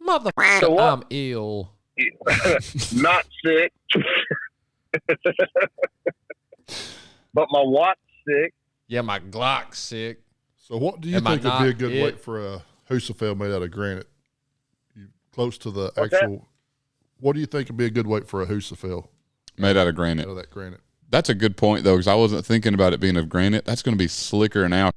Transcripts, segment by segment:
Motherfucker, So what? I'm ill. Not sick. But my watch sick. Yeah, my Glock's sick. So what do you Am I think would be a not good it? weight for a Husafel made out of granite? You close to the What's actual. that? What do you think would be a good weight for a Husafel Made out of granite. out of that granite? That's a good point, though, because I wasn't thinking about it being of granite. That's going to be slicker now.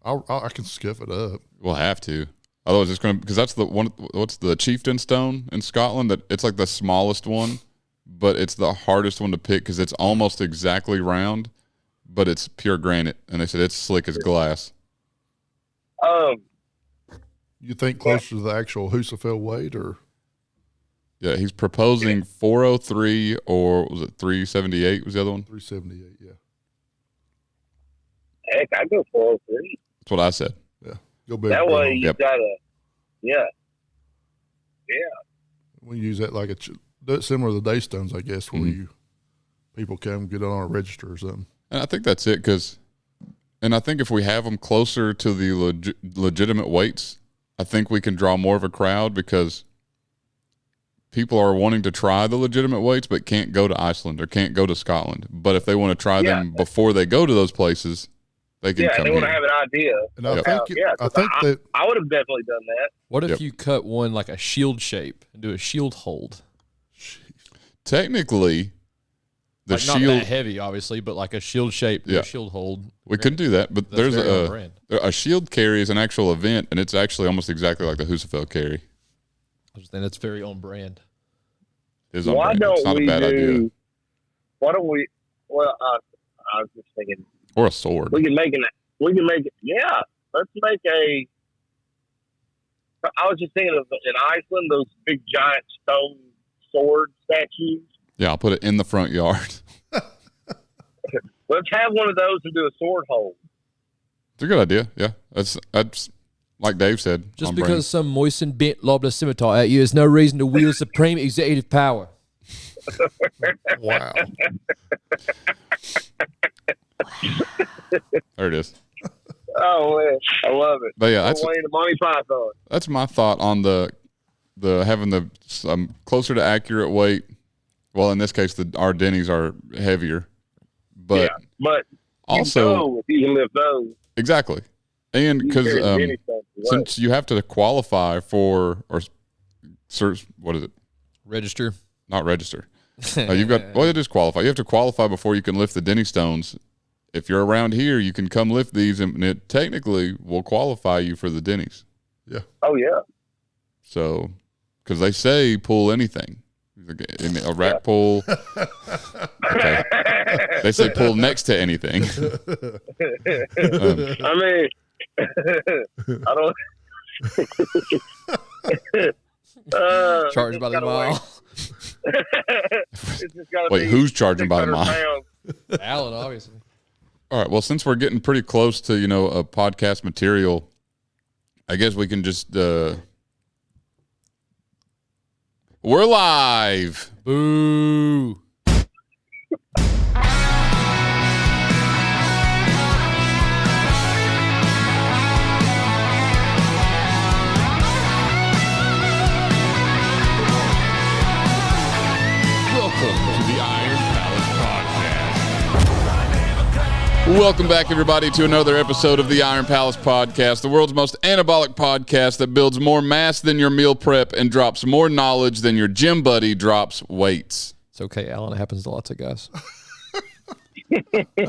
I can scuff it up. We'll have to. Otherwise, it's going to, because that's the one, what's the chieftain stone in Scotland? That it's like the smallest one, but it's the hardest one to pick because it's almost exactly round, but it's pure granite. And they said it's slick as glass. You think closer to the actual Husafel weight, or Yeah, he's proposing 403 or was it 378 was the other one? 378? Yeah, Heck, I go 403. That's what I said. yeah. Go big. That go way home. you Yep. gotta, yeah. We use that like do it similar to the Daystones, I guess, where people come get on a register or something. And I think that's it and I think if we have them closer to the legitimate weights, I think we can draw more of a crowd because people are wanting to try the legitimate weights but can't go to Iceland or can't go to Scotland. But if they want to try them before they go to those places, they can come they want to here. have an idea. And I Yep. think I think that I would have definitely done that. What if Yep. you cut one like a shield shape and do a shield hold? Technically, the Like, not shield, that heavy, obviously, but like a shield shape, do Yeah. a shield hold. we could do that, but That's there's very on brand. a shield carry is an actual event, and it's actually almost exactly like the Husafel carry. I just think that's very on brand. It's on Why brand. don't It's not we a bad idea. Why don't we? Well, I was just thinking Or a sword. we can make it. Yeah, let's make a. I was just thinking of in Iceland those big giant stone sword statues. Yeah, I'll put it in the front yard. Let's have one of those and do a sword hold. It's a good idea. Yeah, that's like Dave said. Just on because brand. some moistened bent lobbed a scimitar at you is no reason to wield supreme executive power. wow. There it is. Oh man, I love it. But yeah, that's Wayne the Monty Python. that's my thought on the having the closer to accurate weight. Well, in this case, our Denny's are heavier, but But also if you can lift those, exactly, and you can because carry Denny's stuff as well. since you have to qualify for or search, what is it? Register. Not register. You've got it is qualify. You have to qualify before you can lift the Denny stones. If you're around here, you can come lift these, and it technically will qualify you for the Denny's. Yeah. Oh yeah. So, because they say pull anything, a rack pull. Okay. They say pull next to anything. I mean, I don't. Charged by the mile. It's just gotta Wait, be who's charging by the 600 mile? pounds. Alan, obviously. All right. Well, since we're getting pretty close to a podcast material, I guess we can just we're live. Boo. Welcome back, everybody, to another episode of the Iron Palace Podcast, the world's most anabolic podcast that builds more mass than your meal prep and drops more knowledge than your gym buddy drops weights. It's okay, Alan. It happens to lots of guys.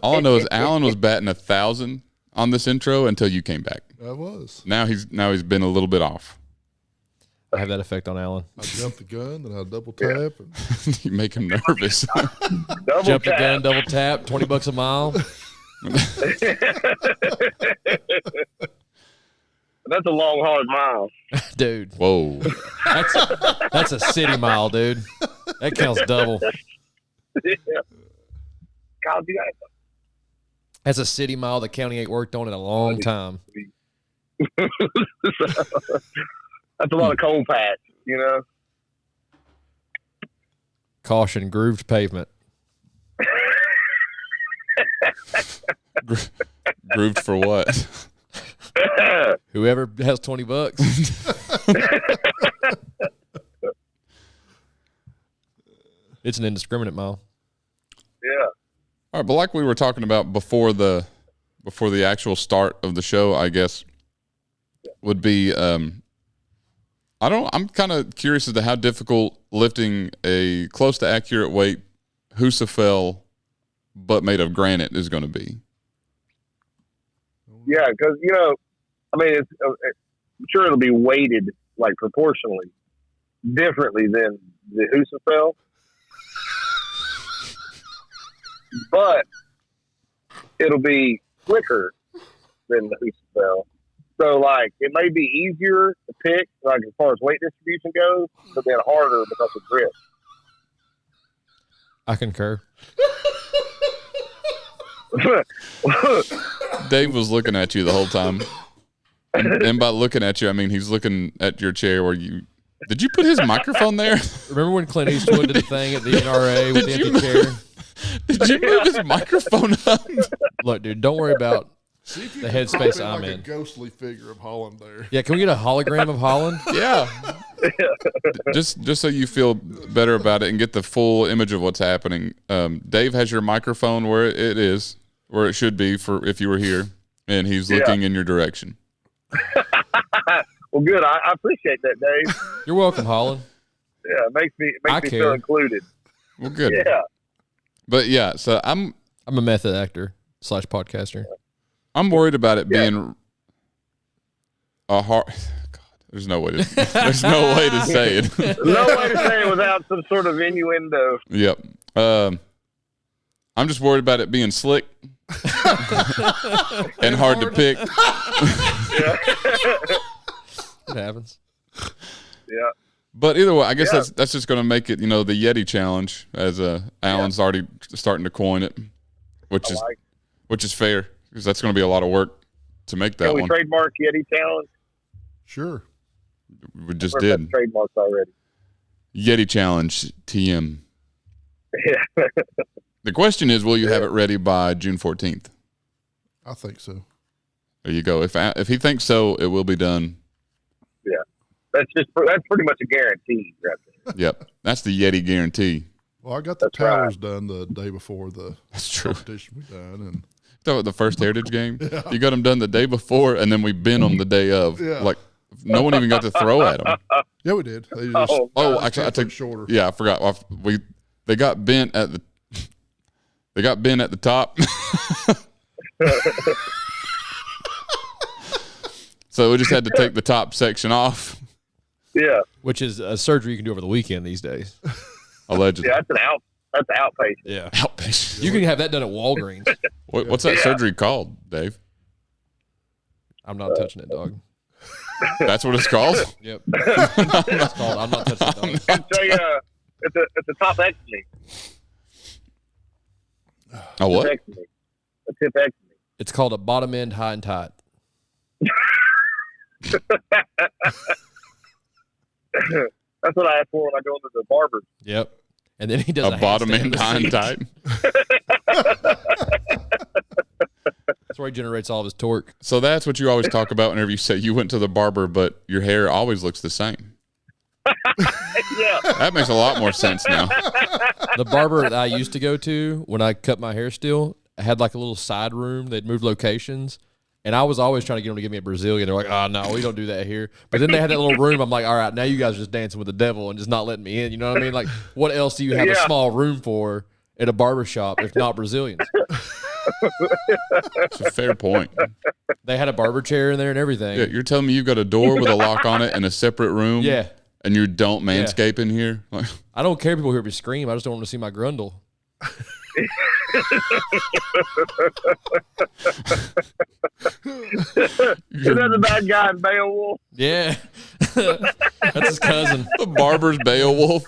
All I know is Alan was batting 1,000 on this intro until you came back. I was. Now he's been a little bit off. I have that effect on Alan. I jumped the gun, then I double tap. And You make him nervous. Double Jump the tap. gun, double tap, $20 a mile. That's a long, hard mile. Dude, Whoa. that's a city mile, dude. That counts double. Yeah. God, you guys. That's a city mile the county ain't worked on in a long time. That's a lot of cold patch, Caution, grooved pavement. Grooved for what? Whoever has $20. It's an indiscriminate mile. Yeah. All right, but like we were talking about before the actual start of the show, I guess would be I'm kind of curious as to how difficult lifting a close to accurate weight Husafell but made of granite is going to be. Yeah, because I mean, I'm sure it'll be weighted like proportionally differently than the Husafell, but it'll be quicker than the Husafell. So, like, it may be easier to pick, like as far as weight distribution goes, but then harder because of grip. I concur. Dave was looking at you the whole time. And by looking at you, I mean he's looking at your chair where you... Did you put his microphone there? Remember when Clint Eastwood did the thing at the NRA with the empty chair? Did you move his microphone up? Look, dude, don't worry about the headspace I'm like in. A ghostly figure of Holland there. Yeah, can we get a hologram of Holland? Yeah. Just so you feel better about it and get the full image of what's happening. Dave has your microphone where it is, where it should be for if you were here, and he's looking in your direction. Well, good. I appreciate that, Dave. You're welcome, Holland. Yeah, it makes me feel included. Well, good. Yeah. But yeah, so I'm a method actor / podcaster. I'm worried about it being a hard. God, there's no way to say it. No way to say it without some sort of innuendo. Yep. I'm just worried about it being slick and hard to pick. It happens. Yeah. But either way, I guess that's just going to make it, the Yeti challenge, as Alan's already starting to coin it, which is fair because that's going to be a lot of work to make that Can we one. trademark Yeti challenge? Sure. We just did. Trademarks already. Yeti challenge TM. Yeah. The question is, will you have it ready by June 14th? I think so. There you go. If he thinks so, it will be done. Yeah. That's pretty much a guarantee right there. Yep. That's the Yeti guarantee. Well, I got the towers done the day before the true. competition we done, and The first Heritage game, you got them done the day before, and then we bent them the day of. Yeah. Like no one even got to throw at them. yeah, we did. They just, Actually, I took shorter. Yeah, I forgot. They got bent at the top. So we just had to take the top section off. Yeah. Which is a surgery you can do over the weekend these days. Allegedly. Yeah, that's an outpatient. Yeah. Outpatient. You can have that done at Walgreens. What's that surgery called, Dave? I'm not touching it, dog. That's what it's called? Yep. It's called I'm not touching it, dog. It's a topectomy. A what? A tipectomy. It's called a bottom end high and tight. That's what I ask for when I go into the barber. Yep. And then he does a bottom end high and tight. That's where he generates all of his torque. So that's what you always talk about whenever you say you went to the barber, but your hair always looks the same. Yeah. That makes a lot more sense now. The barber that I used to go to when I cut my hair still had like a little side room. They'd moved locations. And I was always trying to get them to give me a Brazilian. They're like, oh, no, we don't do that here. But then they had that little room. I'm like, all right, now you guys are just dancing with the devil and just not letting me in. You know what I mean? Like, what else do you have a small room for at a barber shop if not Brazilians? It's a fair point. They had a barber chair in there and everything. Yeah, you're telling me you've got a door with a lock on it and a separate room? Yeah. And you don't manscape in here? Like, I don't care if people hear me scream. I just don't want to see my grundle. Isn't that the bad guy in Beowulf? Yeah. That's his cousin. the barber's Beowulf.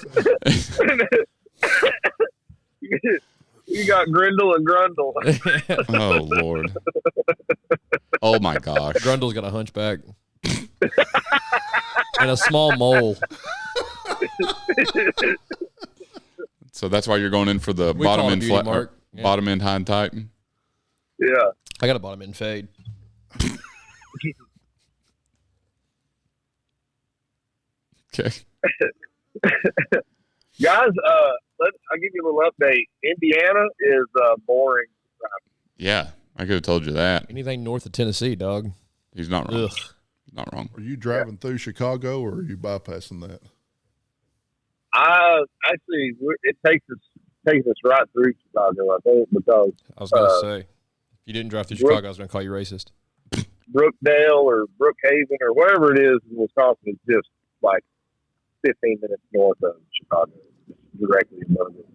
You got Grindle and Grundle. Oh, Lord. Oh, my gosh. Grundle's got a hunchback. And a small mole. So that's why you're going in for the We bottom call it end beauty flat, mark. Yeah. bottom end high and tight. Yeah. I got a bottom end fade. Okay. Guys, I'll give you a little update. Indiana is boring. Yeah, I could have told you that. Anything north of Tennessee, dog. He's not wrong. Ugh. Not wrong. Are you driving through Chicago, or are you bypassing that? Actually, it takes us right through Chicago, I think, because I was going to say, if you didn't drive through Chicago, I was going to call you racist. Brookdale or Brookhaven or wherever it is in Wisconsin is just like 15 minutes north of Chicago, directly above it.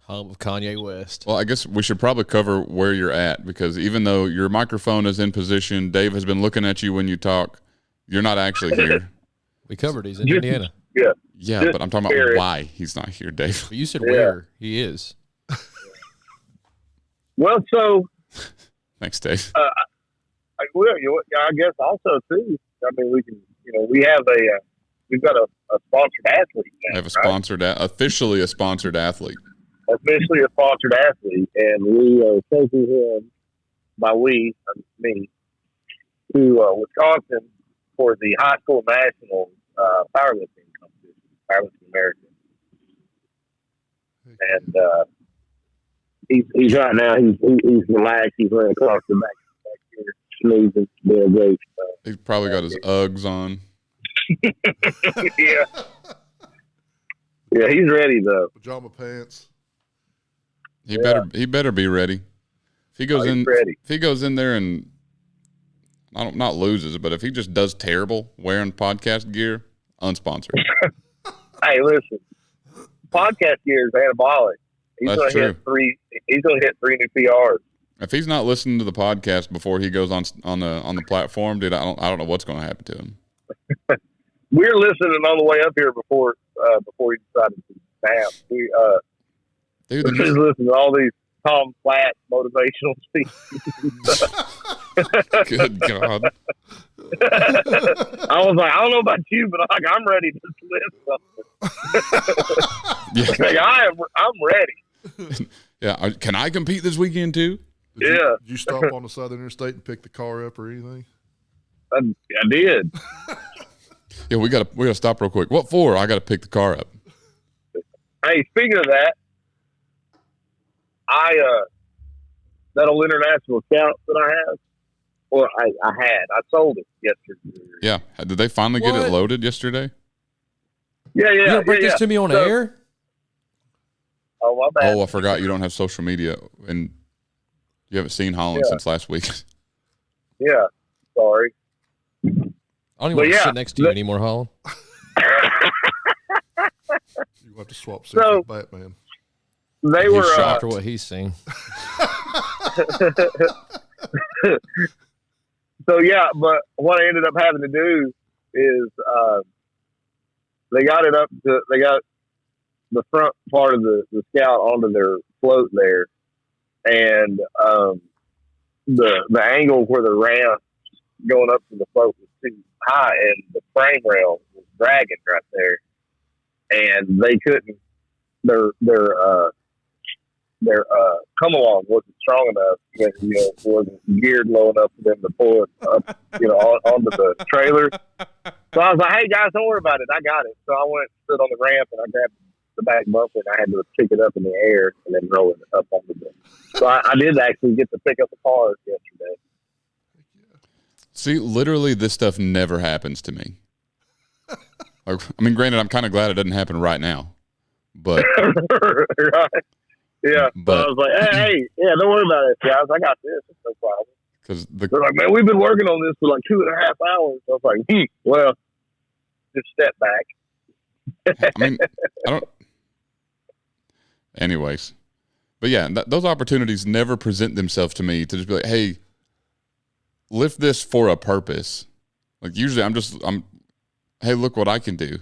Home of Kanye West. Well, I guess we should probably cover where you're at, because even though your microphone is in position, Dave has been looking at you when you talk. You're not actually here. We covered he's in Indiana. Yeah. Yeah, but I'm talking about why he's not here, Dave. But you said where he is. Well, so Thanks, Dave. I guess also too. I mean, we can. We have we've got a sponsored athlete. Now, I have a sponsored, officially a sponsored athlete. Officially a sponsored athlete, and we are taking him, me, to Wisconsin for the high school national powerlifting competition, Powerlifting America. And he's right now. He's relaxed. He's running across the back here, sneezing, doing great. He's probably got his Uggs on. Yeah, he's ready though. Pajama pants. He better be ready. If he goes if he goes in there and not loses, but if he just does terrible wearing podcast gear, unsponsored. Hey, listen, podcast gear is anabolic. He's going to hit three. He's going to hit 3 new PRs. If he's not listening to the podcast before he goes on the platform, dude, I don't know what's going to happen to him. We're listening on the way up here before he decided to snap. Dude, We're just listening to all these Tom Flat motivational speeches. Good God. I was like, I don't know about you, but I'm ready to live something. Yeah. I'm ready. Yeah. Can I compete this weekend too? Did you stop on the Southern Interstate and pick the car up or anything? I did. Yeah, we gotta stop real quick. What for? I gotta pick the car up. Hey, speaking of that, that old international account that I have, or I sold it yesterday. Yeah. Did they finally get it loaded yesterday? Yeah. You gonna break this to me on air? Oh, my bad. Oh, I forgot you don't have social media and you haven't seen Holland since last week. Yeah. Sorry. I don't even want to sit next to you anymore, Holland. You have to swap seats with Batman. They He's were shocked for what he's seen. So yeah, but what I ended up having to do is they got the front part of the Scout onto their float there, and the angle where the ramp going up to the float was too high, and the frame rail was dragging right there, and they couldn't. Their come along wasn't strong enough, wasn't geared low enough for them to pull it up, onto the trailer. So I was like, "Hey guys, don't worry about it. I got it." So I went and stood on the ramp and I grabbed the back bumper and I had to pick it up in the air and then roll it up onto the. So I did actually get to pick up the car yesterday. See, literally, this stuff never happens to me. I mean, granted, I'm kind of glad it doesn't happen right now, but right. Yeah, but I was like, hey, don't worry about it, guys. I got this. It's no problem. Because they're like, man, we've been working on this for like 2.5 hours. I was like, well, just step back. I mean, I don't. Anyways, but yeah, those opportunities never present themselves to me to just be like, hey, lift this for a purpose. Like usually, I'm. Hey, look what I can do.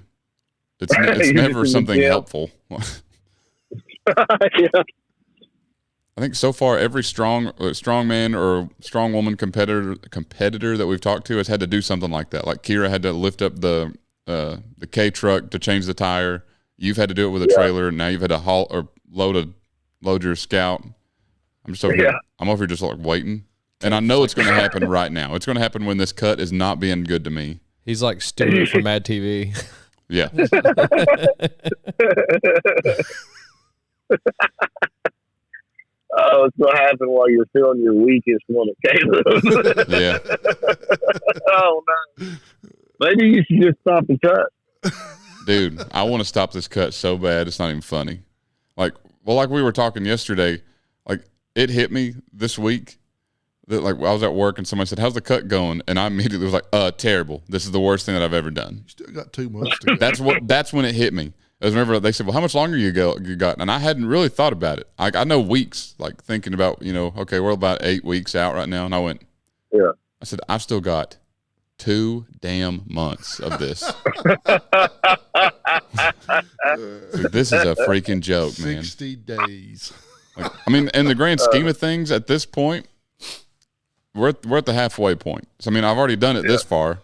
It's never something helpful. Yeah. I think so far every strong man or strong woman competitor that we've talked to has had to do something like that. Like Kira had to lift up the K truck to change the tire. You've had to do it with a trailer, and now you've had to haul or load your Scout. I'm just over here. I'm over here just like waiting, and I know it's going to happen right now. It's going to happen when this cut is not being good to me. He's like Stuart from Mad TV. Yeah. Oh, it's gonna happen while you're feeling your weakest one of Caleb. Yeah. Oh no. Maybe you should just stop the cut. Dude, I want to stop this cut so bad it's not even funny. Like we were talking yesterday, like it hit me this week that like I was at work and somebody said, "How's the cut going?" And I immediately was like, terrible. This is the worst thing that I've ever done. You still got 2 months to go. That's when it hit me. I remember they said, "Well, how much longer you got?" And I hadn't really thought about it. I know weeks, like thinking about, okay, we're about 8 weeks out right now. And I went, Yeah. I said, I've still got 2 damn months of this. Dude, this is a freaking joke, man. 60 days. Like, I mean, in the grand scheme of things, at this point, we're at the halfway point. So I mean, I've already done it this far,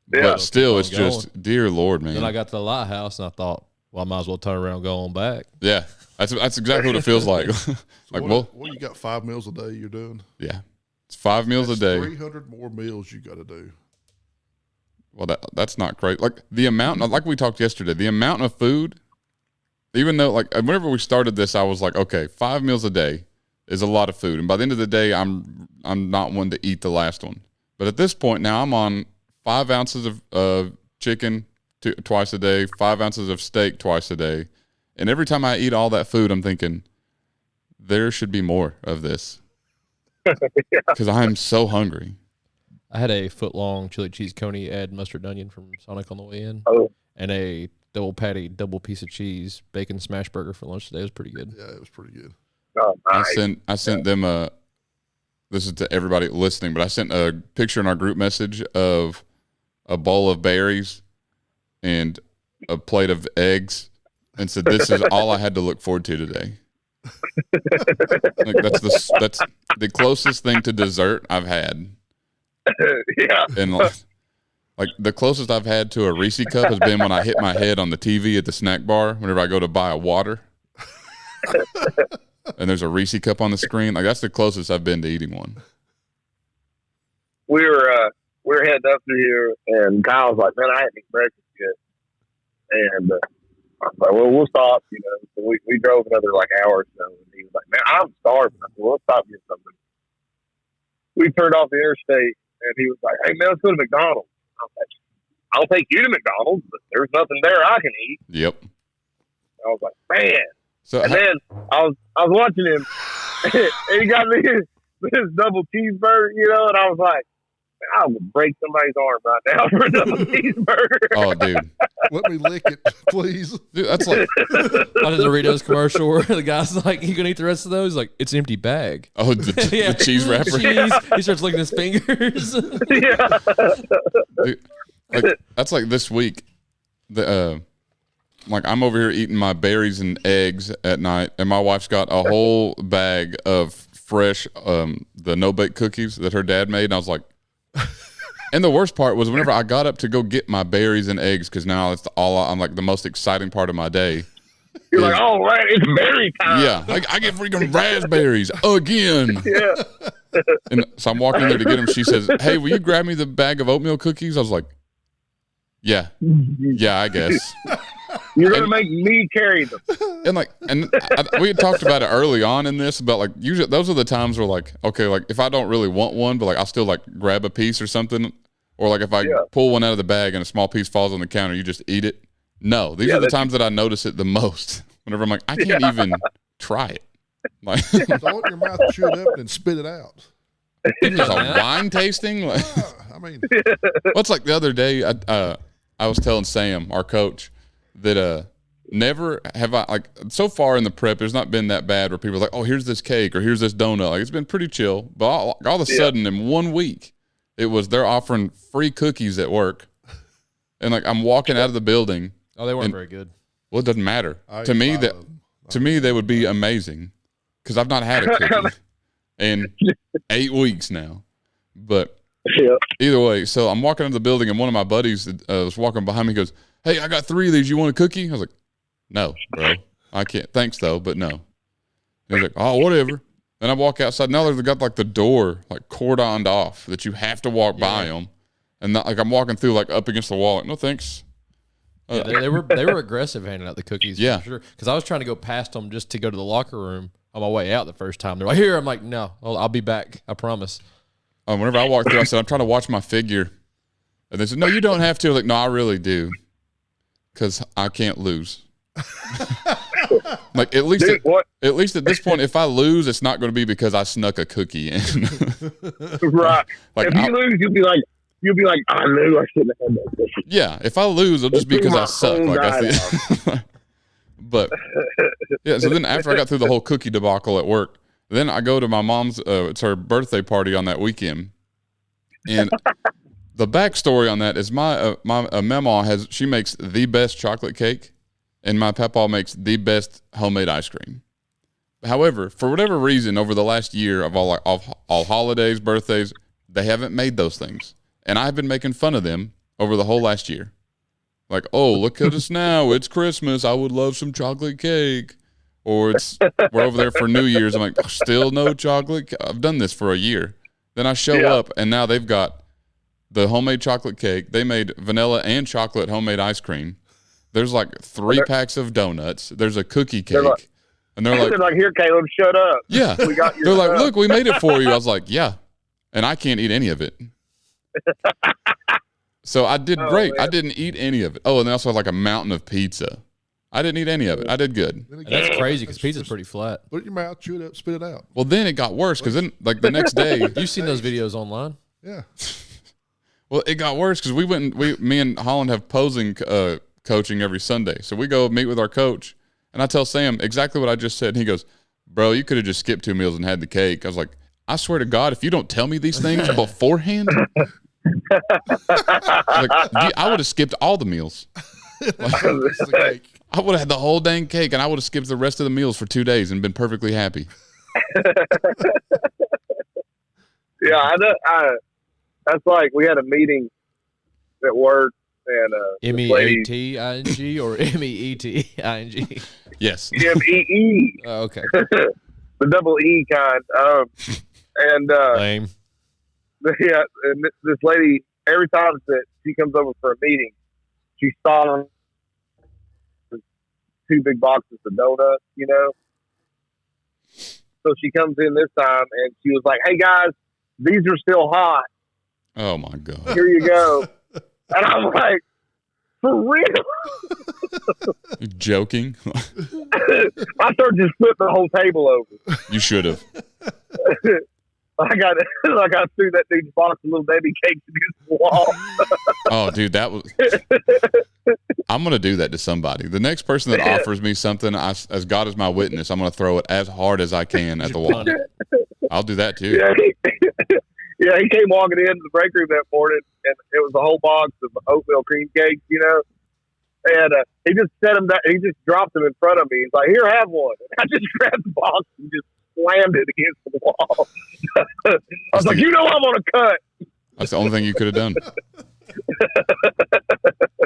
but still, it's just, dear Lord, man. Then I got to the lighthouse and I thought, well, I might as well turn around and go on back. Yeah, that's exactly what it feels like. Like, Well, you got 5 meals a day you're doing? Yeah, it's 5 meals a day. 300 more meals you got to do. Well, that's not great. Like the amount, like we talked yesterday, the amount of food, even though like whenever we started this, I was like, okay, 5 meals a day is a lot of food. And by the end of the day, I'm not one to eat the last one. But at this point now, I'm on 5 ounces of chicken twice a day, 5 ounces of steak twice a day. And every time I eat all that food, I'm thinking, there should be more of this. Because I'm so hungry. I had a foot-long chili cheese coney, add mustard and onion from Sonic on the way in. Oh. And a double patty, double piece of cheese, bacon smash burger for lunch today. It was pretty good. Yeah, it was pretty good. Oh, nice. I sent them this is to everybody listening, but I sent a picture in our group message of a bowl of berries and a plate of eggs and said, this is all I had to look forward to today. Like that's the closest thing to dessert I've had. Yeah. And like the closest I've had to a Reese cup has been when I hit my head on the TV at the snack bar whenever I go to buy a water. And there's a Reese cup on the screen. Like that's the closest I've been to eating one. We were heading up through here, and Kyle was like, "Man, I hadn't eaten breakfast yet." And I was like, "Well, we'll stop." So we drove another like hour or so, and he was like, "Man, I'm starving." I said, "Well, let's stop and get something." We turned off the interstate, and he was like, "Hey, man, let's go to McDonald's." I was like, "I'll take you to McDonald's, but there's nothing there I can eat." Yep. I was like, "Man." So and then I was watching him, and he got me this double cheeseburger, and I was like, "Man, I would break somebody's arm right now for a double cheeseburger." Oh, dude. Let me lick it, please. Dude, that's like On the Doritos commercial where the guy's like, you gonna eat the rest of those? Like, it's an empty bag. the cheese wrapper. Cheese. He starts licking his fingers. Yeah. Dude, like, that's like this week. Like I'm over here eating my berries and eggs at night, and my wife's got a whole bag of fresh the no-bake cookies that her dad made, and I was like, and the worst part was whenever I got up to go get my berries and eggs, because now it's I'm like the most exciting part of my day. You're like, "Oh, right, it's berry time." Yeah, I get freaking raspberries again. Yeah. And so I'm walking there to get them. She says, "Hey, will you grab me the bag of oatmeal cookies?" I was like, yeah, I guess. You're going to make me carry them. And we had talked about it early on in this, but like usually those are the times where like, okay, like if I don't really want one, but like I'll still like grab a piece or something, or like if I pull one out of the bag and a small piece falls on the counter, you just eat it. No, these are the times that I notice it the most. Whenever I'm like, I can't even try it. Like, Throw it in your mouth, chew it up, and spit it out. even just a wine tasting. Like, I mean, what's like the other day? I was telling Sam, our coach, that never have I like so far in the prep. There's not been that bad where people are like, oh, here's this cake or here's this donut. Like it's been pretty chill. But all of a sudden, in 1 week, it was they're offering free cookies at work, and like I'm walking out of the building. Oh, they weren't very good. Well, it doesn't matter to me. To me, they would be amazing because I've not had a cookie in 8 weeks now. But either way, so I'm walking into the building, and one of my buddies was walking behind me. He goes, "Hey, I got 3 of these. You want a cookie?" I was like, "No, bro, I can't. Thanks though, but no." He was like, "Oh, whatever." And I walk outside. Now they've got like the door like cordoned off that you have to walk by them, and like I'm walking through like up against the wall. Like, no thanks. Yeah, they were aggressive handing out the cookies. Yeah. For sure. Because I was trying to go past them just to go to the locker room on my way out the first time. They're like, "Here," I'm like, "No, I'll be back. I promise." Whenever I walked through, I said, "I'm trying to watch my figure," and they said, "No, you don't have to." I'm like, no, I really do, because I can't lose. Like at least at this point, if I lose, it's not going to be because I snuck a cookie in. Right. Like if you lose, you'll be like, I knew I shouldn't have had that cookie. Yeah, if I lose, it'll just be because I suck. Like I see. But yeah, so then after I got through the whole cookie debacle at work, then I go to my mom's. It's her birthday party on that weekend, and the backstory on that is my mama she makes the best chocolate cake, and my papa makes the best homemade ice cream. However, for whatever reason, over the last year of all holidays, birthdays, they haven't made those things, and I've been making fun of them over the whole last year. Like, oh, look at us now. It's Christmas. I would love some chocolate cake. Or we're over there for New Year's. I'm like, still no chocolate. I've done this for a year. Then I show up, and now they've got the homemade chocolate cake. They made vanilla and chocolate homemade ice cream. There's like 3 packs of donuts. There's a cookie cake. And they're like, here, Caleb, shut up. Yeah. We got your they're like, stuff. look, we made it for you. I was like, yeah. And I can't eat any of it. So I did great. Man. I didn't eat any of it. Oh, and they also had like a mountain of pizza. I didn't eat any of it. I did good. And that's crazy because pizza's pretty flat. Put it in your mouth, chew it up, spit it out. Well, then it got worse because then, like the next day, you've seen those videos online. Yeah. Well, it got worse because me and Holland have posing coaching every Sunday. So we go meet with our coach, and I tell Sam exactly what I just said. And he goes, "Bro, you could have just skipped 2 meals and had the cake." I was like, "I swear to God, if you don't tell me these things beforehand." I would have skipped all the meals. Like, I would have had the whole dang cake, and I would have skipped the rest of the meals for 2 days and been perfectly happy. Yeah, I know. That's like we had a meeting at work, and MEATING or MEETING? Yes. MEE. Oh, okay. The double E kind. Lame. Yeah, and this lady, every time that she comes over for a meeting, she's stalling 2 big boxes of donuts, you know. So she comes in this time, and she was like, "Hey guys, these are still hot. Oh my God! Here you go." And I'm like, "For real?" You're joking? I started just flipping the whole table over. You should have. I threw that dude's box of little baby cakes against the wall. Oh, dude, that was. I'm gonna do that to somebody. The next person that offers me something, as God is my witness, I'm gonna throw it as hard as I can at the wall. I'll do that too. Yeah, he came walking into the break room that morning, and it was a whole box of oatmeal cream cakes, you know. And he just set them down. He just dropped them in front of me. He's like, "Here, have one." And I just grabbed the box and just slammed it against the wall. I was like, "You know I'm on a cut." That's the only thing you could have done.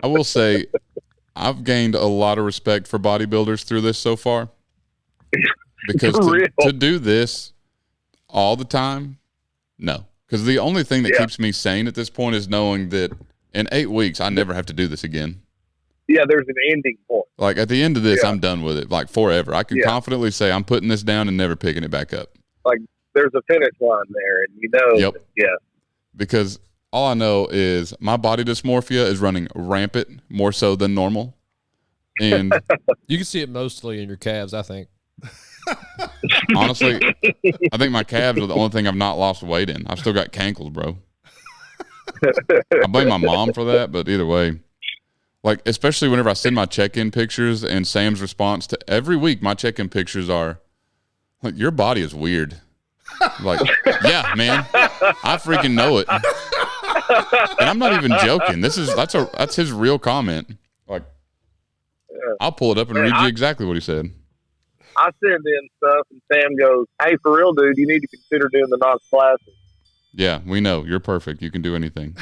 I will say, I've gained a lot of respect for bodybuilders through this so far. Because to do this all the time, no. Because the only thing that keeps me sane at this point is knowing that in 8 weeks, I never have to do this again. Yeah, there's an ending point. Like at the end of this, I'm done with it. Like forever. I can confidently say I'm putting this down and never picking it back up. Like there's a finish line there, and you know. Yep. Yeah. Because all I know is my body dysmorphia is running rampant, more so than normal. And you can see it mostly in your calves, I think. Honestly, I think my calves are the only thing I've not lost weight in. I've still got cankles, bro. I blame my mom for that, but either way. Like, especially whenever I send my check-in pictures, and Sam's response to every week, my check-in pictures are, like, your body is weird. Like, yeah, man, I freaking know it. And I'm not even joking. That's his real comment. Like, I'll pull it up and read you exactly what he said. I send in stuff, and Sam goes, "Hey, for real, dude, you need to consider doing the Knox Classic." Yeah, we know. You're perfect. You can do anything.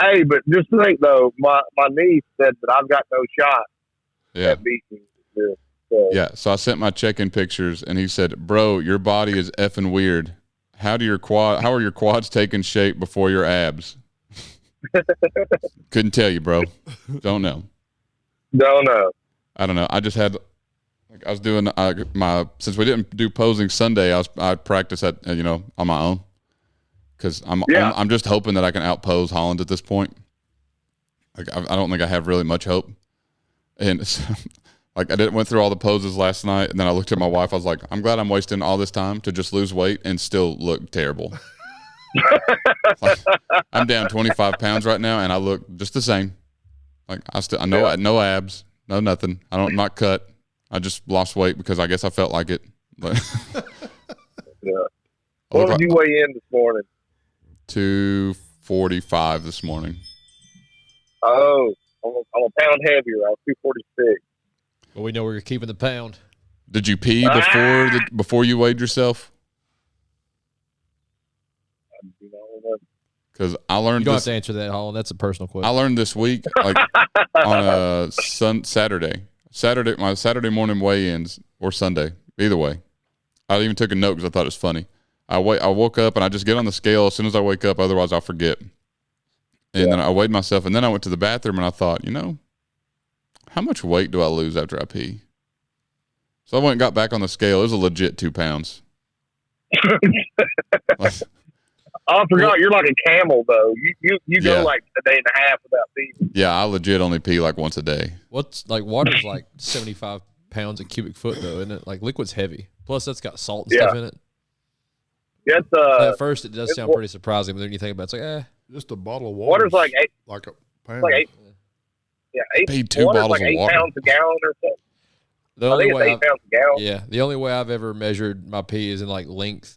Hey, but just think though, my niece said that I've got no shot at beating this. So. Yeah, so I sent my check-in pictures, and he said, "Bro, your body is effing weird. How are your quads taking shape before your abs? Couldn't tell you, bro. Don't know. Don't know. I don't know. I just had, like, I was doing since we didn't do posing Sunday, I practiced at on my own because I'm just hoping that I can outpose Holland at this point. Like I don't think I have really much hope, and so, like I went through all the poses last night, and then I looked at my wife. I was like, I'm glad I'm wasting all this time to just lose weight and still look terrible. Like, I'm down 25 pounds right now, and I look just the same. Like I know no abs, no nothing. I'm not cut. I just lost weight because I guess I felt like it. But Yeah. What did you weigh in this morning? 245 this morning. Oh, I'm a pound heavier. I was 246. Well, we know where you're keeping the pound. Did you pee before you weighed yourself? Because I learned you don't have to answer that, Holland. That's a personal question. I learned this week, like on a Saturday, my Saturday morning weigh-ins or Sunday, either way. I even took a note because I thought it was funny. I woke up and I just get on the scale as soon as I wake up, otherwise I'll forget. And then I weighed myself, and then I went to the bathroom and I thought, how much weight do I lose after I pee? So I went and got back on the scale. It was a legit 2 pounds. I forgot you're like a camel though. You go like a day and a half without peeing. Yeah, I legit only pee like once a day. Water's like 75 pounds a cubic foot though, isn't it? Like liquid's heavy. Plus that's got salt and stuff in it. Yes. At first it does sound pretty surprising, but then you think about it, it's like just a bottle of water. Water's like eight. Like a pound. Like 8. Yeah, 8. Paid 2 bottles like of 8 water. pounds a gallon or something. I think it's 8 pounds a gallon. Yeah, the only way I've ever measured my pee is in like length,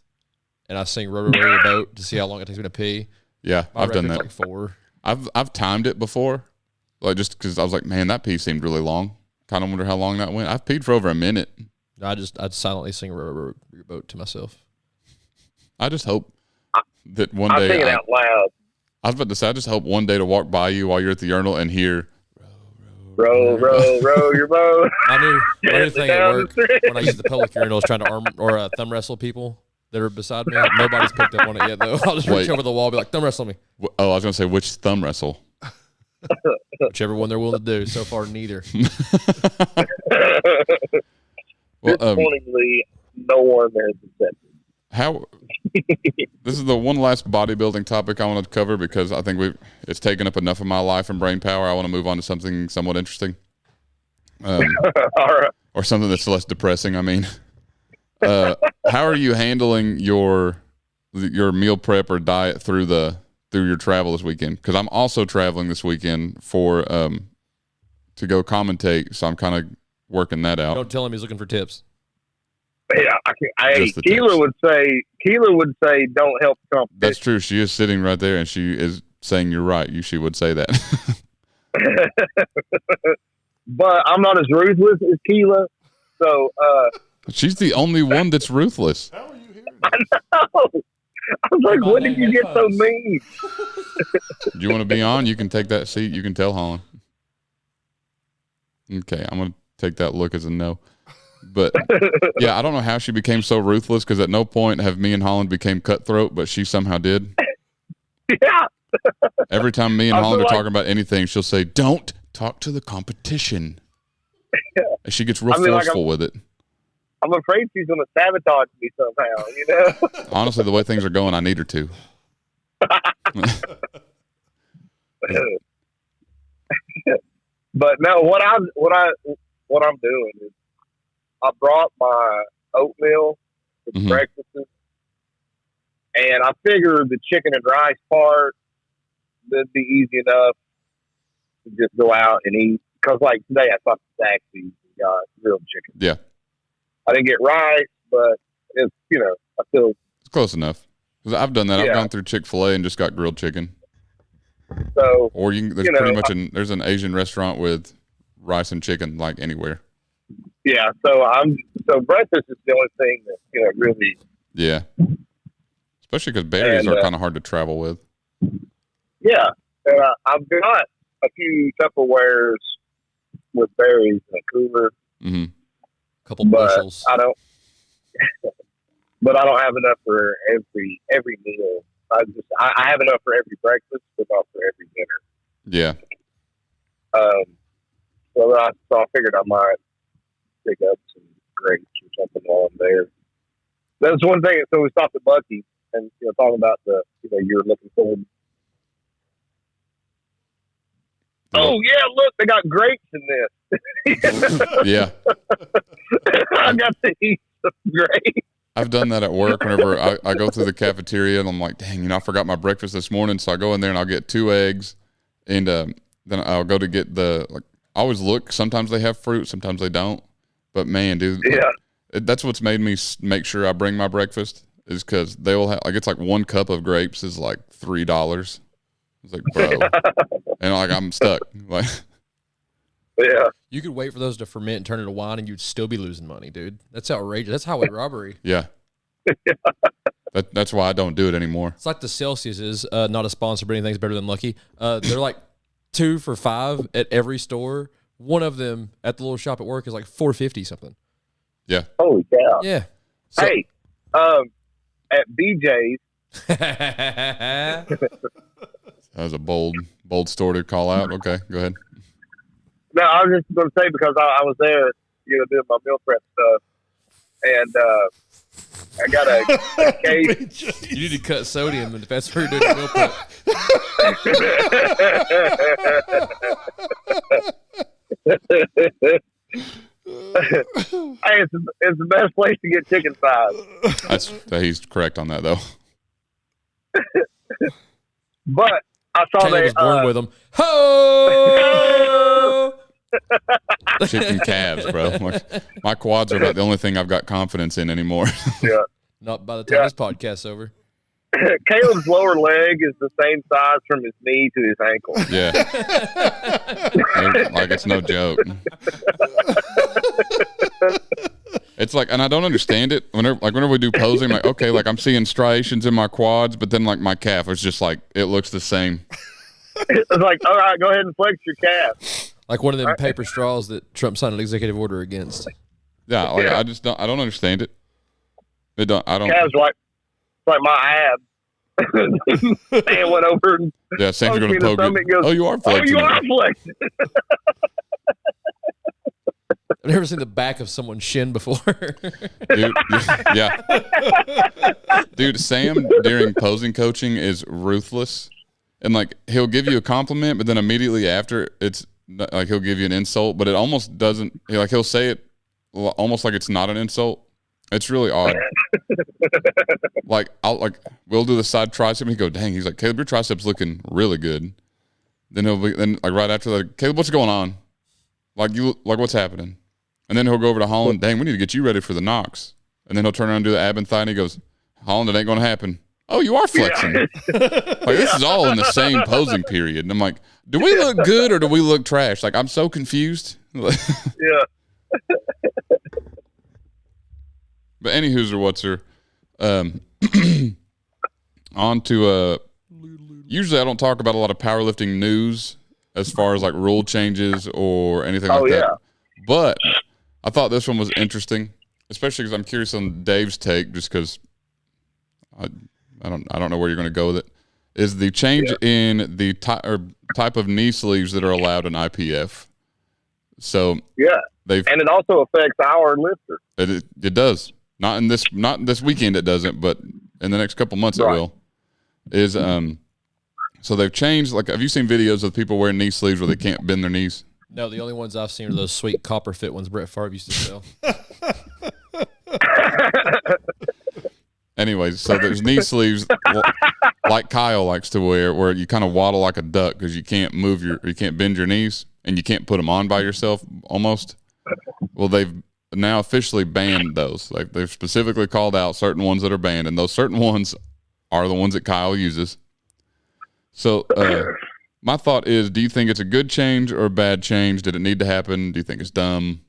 and I sing row your boat to see how long it takes me to pee. Yeah, I've done that. Like 4. I've timed it before, like just because I was like, man, that pee seemed really long. Kind of wonder how long that went. I've peed for over a minute. I'd silently sing row your boat to myself. I just hope that one day. I'm thinking out loud. I was about to say, I just hope one day to walk by you while you're at the urinal and hear, row your boat. My new thing at work when I use the public urinal is trying to arm or thumb wrestle people that are beside me. Nobody's picked up on it yet, though. I'll just reach over the wall and be like, thumb wrestle me. Oh, I was going to say, which thumb wrestle? Whichever one they're willing to do. So far, neither. Well, disappointingly, no one has accepted. This is the one last bodybuilding topic I want to cover because I think it's taken up enough of my life and brain power. I want to move on to something somewhat interesting. All right. Or something that's less depressing, I mean. How are you handling your meal prep or diet through your travel this weekend? Because I'm also traveling this weekend to go commentate, so I'm kind of working that out. Don't tell him he's looking for tips. Yeah, Keela would say, "Don't help the competition." That's true. She is sitting right there, and she is saying, "You're right." She would say that. But I'm not as ruthless as Keela, so. She's the only one that's ruthless. How are you hearing I know. I was like, when did you get so mean? Do you want to be on? You can take that seat. You can tell Holland. Okay, I'm going to take that look as a no. But, yeah, I don't know how she became so ruthless because at no point have me and Holland became cutthroat, but she somehow did. Yeah. Every time me and Holland are talking about anything, she'll say, "Don't talk to the competition." And she gets real forceful with it. I'm afraid she's going to sabotage me somehow, Honestly, the way things are going, I need her to. But no, what I'm doing is I brought my oatmeal for breakfast, and I figured the chicken and rice part would be easy enough to just go out and eat. Because like today, I thought the actually got grilled chicken. Yeah. I didn't get rice, but it's I still it's close enough. Because I've done that. Yeah. I've gone through Chick-fil-A and just got grilled chicken. So or there's pretty much there's an Asian restaurant with rice and chicken like anywhere. Yeah, so breakfast is the only thing that really. Yeah. Especially because berries are kind of hard to travel with. Yeah, and I've got a few Tupperwares with berries in a cooler. Couple bushels. I don't. but I don't have enough for every meal. I have enough for every breakfast, but not for every dinner. Yeah. So I figured I might pick up some grapes or something while I'm there. That's one thing. So we stopped at Buc-ee's and talking about you're looking forward. Oh yeah, look, they got grapes in this. Yeah. I got to eat some grapes. I've done that at work whenever I go through the cafeteria and I'm like, dang, I forgot my breakfast this morning. So I go in there and I'll get 2 eggs and then I'll go to get I always look. Sometimes they have fruit, sometimes they don't. But man, dude, that's what's made me make sure I bring my breakfast is because they will have, it's like 1 cup of grapes is like $3. It's like, bro. And I'm stuck. Like, yeah. You could wait for those to ferment and turn into wine, and you'd still be losing money, dude. That's outrageous. That's highway robbery. Yeah. That's why I don't do it anymore. It's like the Celsius is not a sponsor, but anything's better than Lucky. They're like 2 for $5 at every store. One of them at the little shop at work is like $4.50 something. Yeah. Holy cow. Yeah. So, hey, at BJ's. That was a bold store to call out. Okay, go ahead. No, I was just going to say because I was there, doing my meal prep stuff, and I got a case. You need to cut sodium if that's where you're doing your meal prep. Hey, it's the best place to get chicken thighs. He's correct on that though. But I saw Taylor they was born with them. Ho! Chicken calves, bro. My quads are about the only thing I've got confidence in anymore. Yeah. Not by the time this podcast's over. Caleb's lower leg is the same size from his knee to his ankle. Yeah. Like it's no joke. It's like, and I don't understand it. Whenever we do posing, like, okay, like I'm seeing striations in my quads, but then like my calf is just like, it looks the same. It's like, all right, go ahead and flex your calf. Like one of them paper straws that Trump signed an executive order against. Yeah, like I don't understand it. I don't. Calves like my abs. Sam went over. And yeah, Sam's going to poke it. Goes, you are flexing. Oh, you are flexing. I've never seen the back of someone's shin before. Dude, yeah. Dude, Sam during posing coaching is ruthless. And like he'll give you a compliment, but then immediately after it's like he'll give you an insult, but it almost doesn't. He'll say it almost like it's not an insult. It's really odd. We'll do the side tricep. And he go, dang. He's like, Caleb, your triceps looking really good. Then right after that, Caleb, what's going on? What's happening? And then he'll go over to Holland. Dang, we need to get you ready for the knocks. And then he'll turn around and do the ab and thigh, and he goes, Holland, it ain't going to happen. Oh, you are flexing. Yeah. This is all in the same posing period. And I'm like, do we look good or do we look trash? Like, I'm so confused. Yeah. But any who's or what's her, on to usually I don't talk about a lot of powerlifting news as far as like rule changes or anything like that. But I thought this one was interesting, especially because I'm curious on Dave's take, just because I don't know where you're going to go with it. Is the change in the type of knee sleeves that are allowed in IPF? So and it also affects our lifter. It does. Not this weekend it doesn't, but in the next couple months it will. So they've changed. Like, have you seen videos of people wearing knee sleeves where they can't bend their knees? No, the only ones I've seen are those sweet copper fit ones Brett Favre used to sell. Anyways, so there's knee sleeves like Kyle likes to wear, where you kind of waddle like a duck because you can't bend your knees and you can't put them on by yourself almost. Well, they've now officially banned those. Like, they've specifically called out certain ones that are banned, and those certain ones are the ones that Kyle uses. So my thought is, do you think it's a good change or a bad change? Did it need to happen? Do you think it's dumb?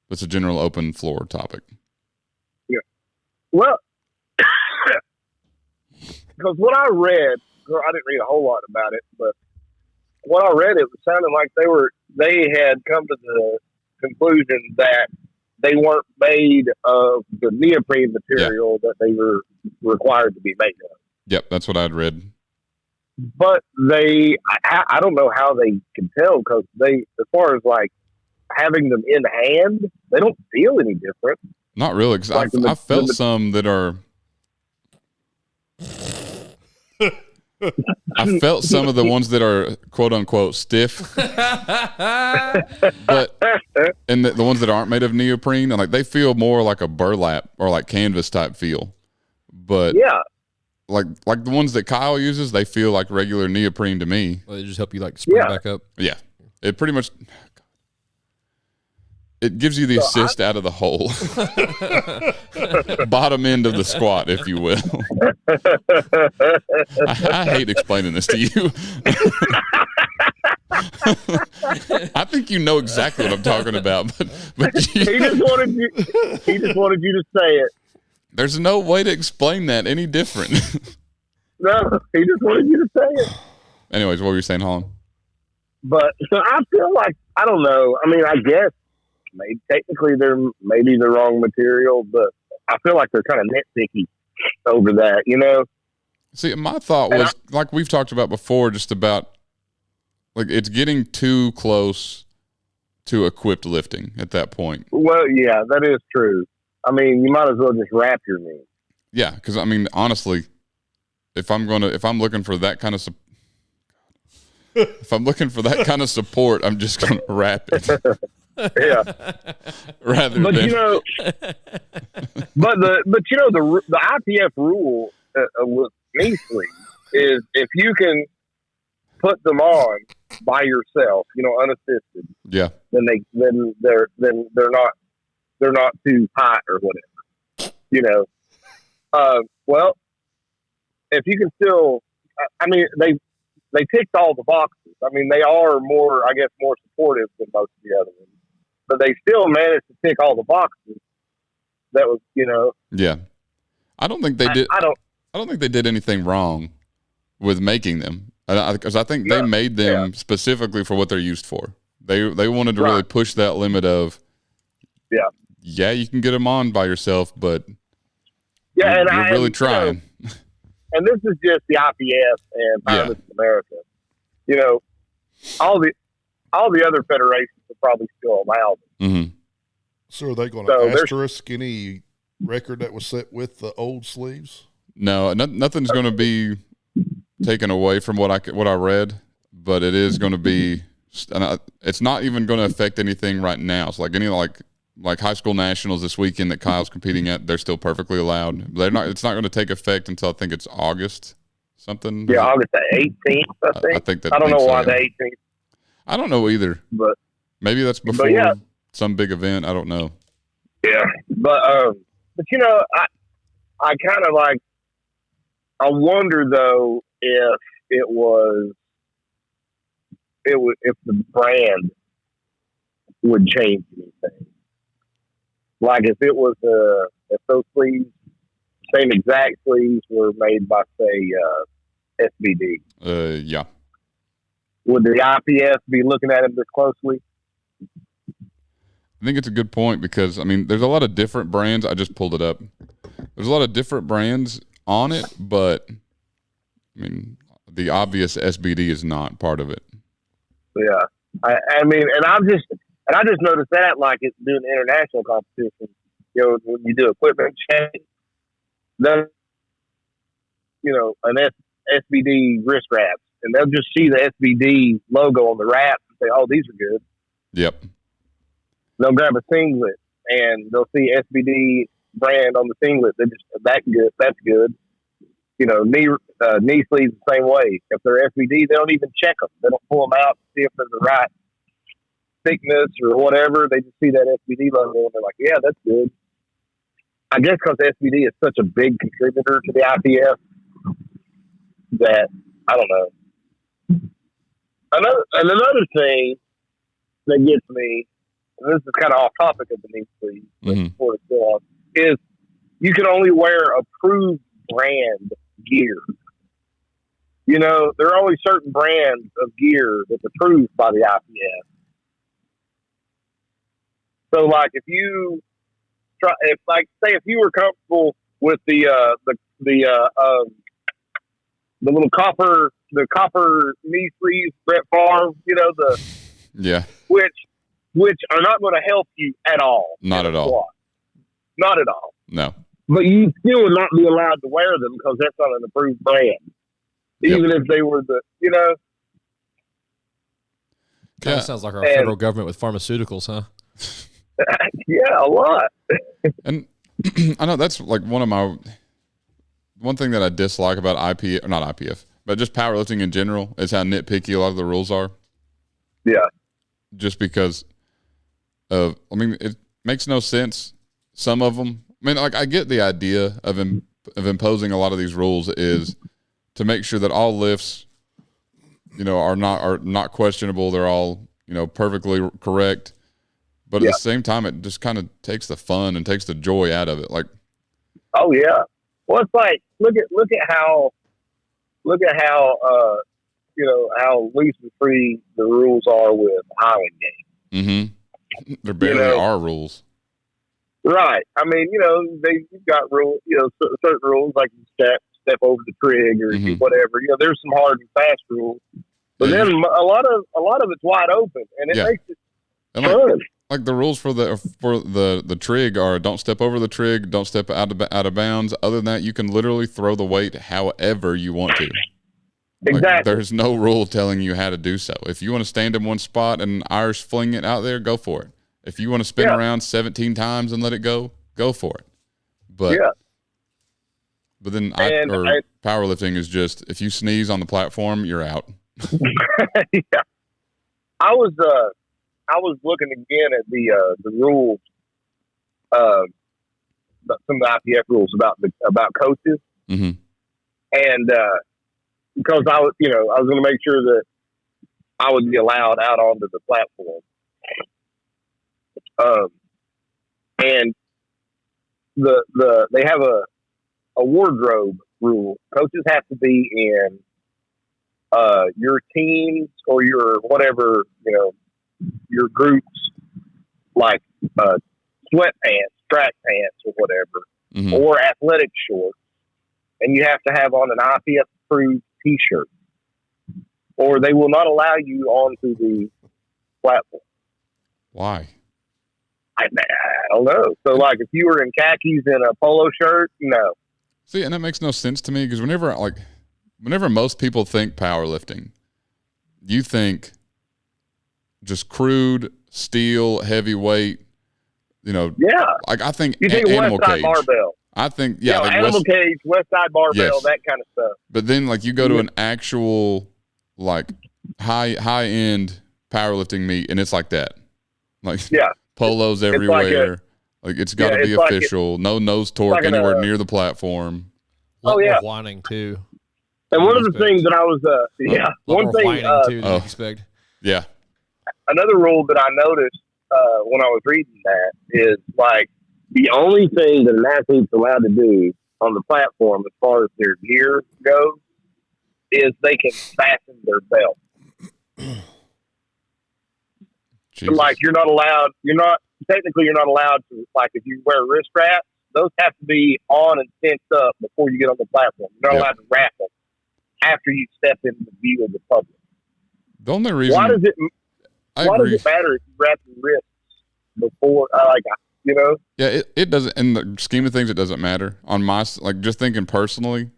That's a general open floor topic. Yeah. Well, because what I read, I didn't read a whole lot about it, but what I read, it sounded like they had come to the conclusion that they weren't made of the neoprene material that they were required to be made of. Yep, that's what I'd read. But I don't know how they can tell, because they, as far as like having them in hand, they don't feel any different. Not really, because Like I've felt some that are. I felt some of the ones that are quote unquote stiff, but and the ones that aren't made of neoprene, and like they feel more like a burlap or like canvas type feel. But yeah, like the ones that Kyle uses, they feel like regular neoprene to me. Well, they just help you like spring back up. Yeah, it pretty much. It gives you the assist out of the hole. Bottom end of the squat, if you will. I hate explaining this to you. I think you know exactly what I'm talking about, but he just wanted you to say it. There's no way to explain that any different. No, he just wanted you to say it. Anyways, what were you saying, Holland? But so I feel like, I don't know. I mean, I guess maybe technically they're maybe the wrong material, but I feel like they're kind of nitpicky over that, you know? See, my thought was, like we've talked about before, just about like it's getting too close to equipped lifting at that point. Well, yeah, that is true. I mean, you might as well just wrap your knee. Yeah, because I mean, honestly, if I'm looking for that kind of support, I'm just gonna wrap it. Yeah. Rather but than, you know, the IPF rule with knee sleeves is if you can put them on by yourself, you know, unassisted. Yeah. Then they're not too tight or whatever. You know. Well, if you can still, I mean, they ticked all the boxes. I mean, they are more supportive than most of the other ones. But they still managed to tick all the boxes. That was, you know. Yeah, I don't think they did. I don't think they did anything wrong with making them, because I think they made them specifically for what they're used for. They wanted to really push that limit of. Yeah, you can get them on by yourself, but you're really trying. You know, and this is just the IPF and Powerlifting America. You know, all the other federations will probably still allow them. Mm-hmm. So are they going to asterisk any record that was set with the old sleeves? No, nothing's going to be taken away from what I read, but it is going to be. It's not even going to affect anything right now. It's like any like high school nationals this weekend that Kyle's competing at. They're still perfectly allowed. They're not. It's not going to take effect until I think it's August something. Yeah, August the 18th. I think. I don't know why the 18th. I don't know either, but maybe that's before some big event. I don't know. Yeah, but you know, I kind of like. I wonder though if the brand would change anything. Like if it was if those sleeves, same exact sleeves, were made by say SBD. Yeah. Would the IPF be looking at them this closely? I think it's a good point because, I mean, there's a lot of different brands. I just pulled it up. There's a lot of different brands on it, but, I mean, the obvious SBD is not part of it. Yeah. I mean, and I just noticed that, like, it's doing international competition, you know, when you do equipment change, then, you know, an SBD wrist wraps, and they'll just see the SBD logo on the wrap and say, oh, these are good. Yep. They'll grab a singlet and they'll see SBD brand on the singlet. They're just that's good. You know, knee sleeves the same way. If they're SBD, they don't even check them. They don't pull them out to see if they're the right thickness or whatever. They just see that SBD logo and they're like, yeah, that's good. I guess because SBD is such a big contributor to the IPF that I don't know. Another thing that gets me, and this is kind of off topic of the knee sleeve, before it's still on, is you can only wear approved brand gear. You know, there are only certain brands of gear that's approved by the IPF. So, like, if you try, if like say if you were comfortable with the little copper knee sleeves, Brett Favre, Yeah. which are not going to help you at all. Not at all. Not at all. No. But you still would not be allowed to wear them because that's not an approved brand. Even if they were Kind of sounds like our federal government with pharmaceuticals, huh? Yeah, a lot. And I know that's like one thing that I dislike about IPF, or not IPF, but just powerlifting in general is how nitpicky a lot of the rules are. Yeah. Just because it makes no sense. Some of them, like I get the idea of imposing a lot of these rules is to make sure that all lifts, are not questionable. They're all, perfectly correct. But at the same time, it just kind of takes the fun and takes the joy out of it. Like, oh yeah. Well, it's like look at how how loose and free the rules are with Highland games. Mm-hmm. There barely are rules. Right. I mean, they've got rules, certain rules like step over the trig or whatever. There's some hard and fast rules, but then a lot of it's wide open, and it makes it fun. Like the rules for the trig are: don't step over the trig, don't step out of bounds. Other than that, you can literally throw the weight however you want to. Exactly. Like, there's no rule telling you how to do so. If you want to stand in one spot and Irish fling it out there, go for it. If you want to spin around 17 times and let it go for it. But then powerlifting is just, if you sneeze on the platform, you're out. Yeah. I was looking again at the rules, some of the IPF rules about coaches, and because I was going to make sure that I would be allowed out onto the platform. And they have a wardrobe rule. Coaches have to be in your teams or your whatever, your groups, like sweatpants, track pants, or whatever, or athletic shorts, and you have to have on an IPF approved T-shirt, or they will not allow you onto the platform. Why? I don't know. So, like, if you were in khakis and a polo shirt, no. See, and that makes no sense to me because whenever most people think powerlifting, you think just crude, steel, heavyweight, like I think you think animal West Side cage. Barbell. I think, like animal cage, West Side Barbell, that kind of stuff. But then, like, you go to an actual, like, high end powerlifting meet, and it's like that. Like, polos everywhere. Like it's got to be official. No nose torque anywhere near the platform. Whining too. And one of the things that I was, one thing too than you expect. Yeah. Another rule that I noticed when I was reading that is like the only thing that an athlete's allowed to do on the platform as far as their gear goes is they can fasten their belt. Jesus. Like you're not allowed to, like if you wear wrist straps, those have to be on and cinched up before you get on the platform. You're not allowed to wrap them after you step into the view of the public. The only reason why does it matter if you wrap your wrists before, Yeah, it doesn't. In the scheme of things, it doesn't matter. On my, like, just thinking personally,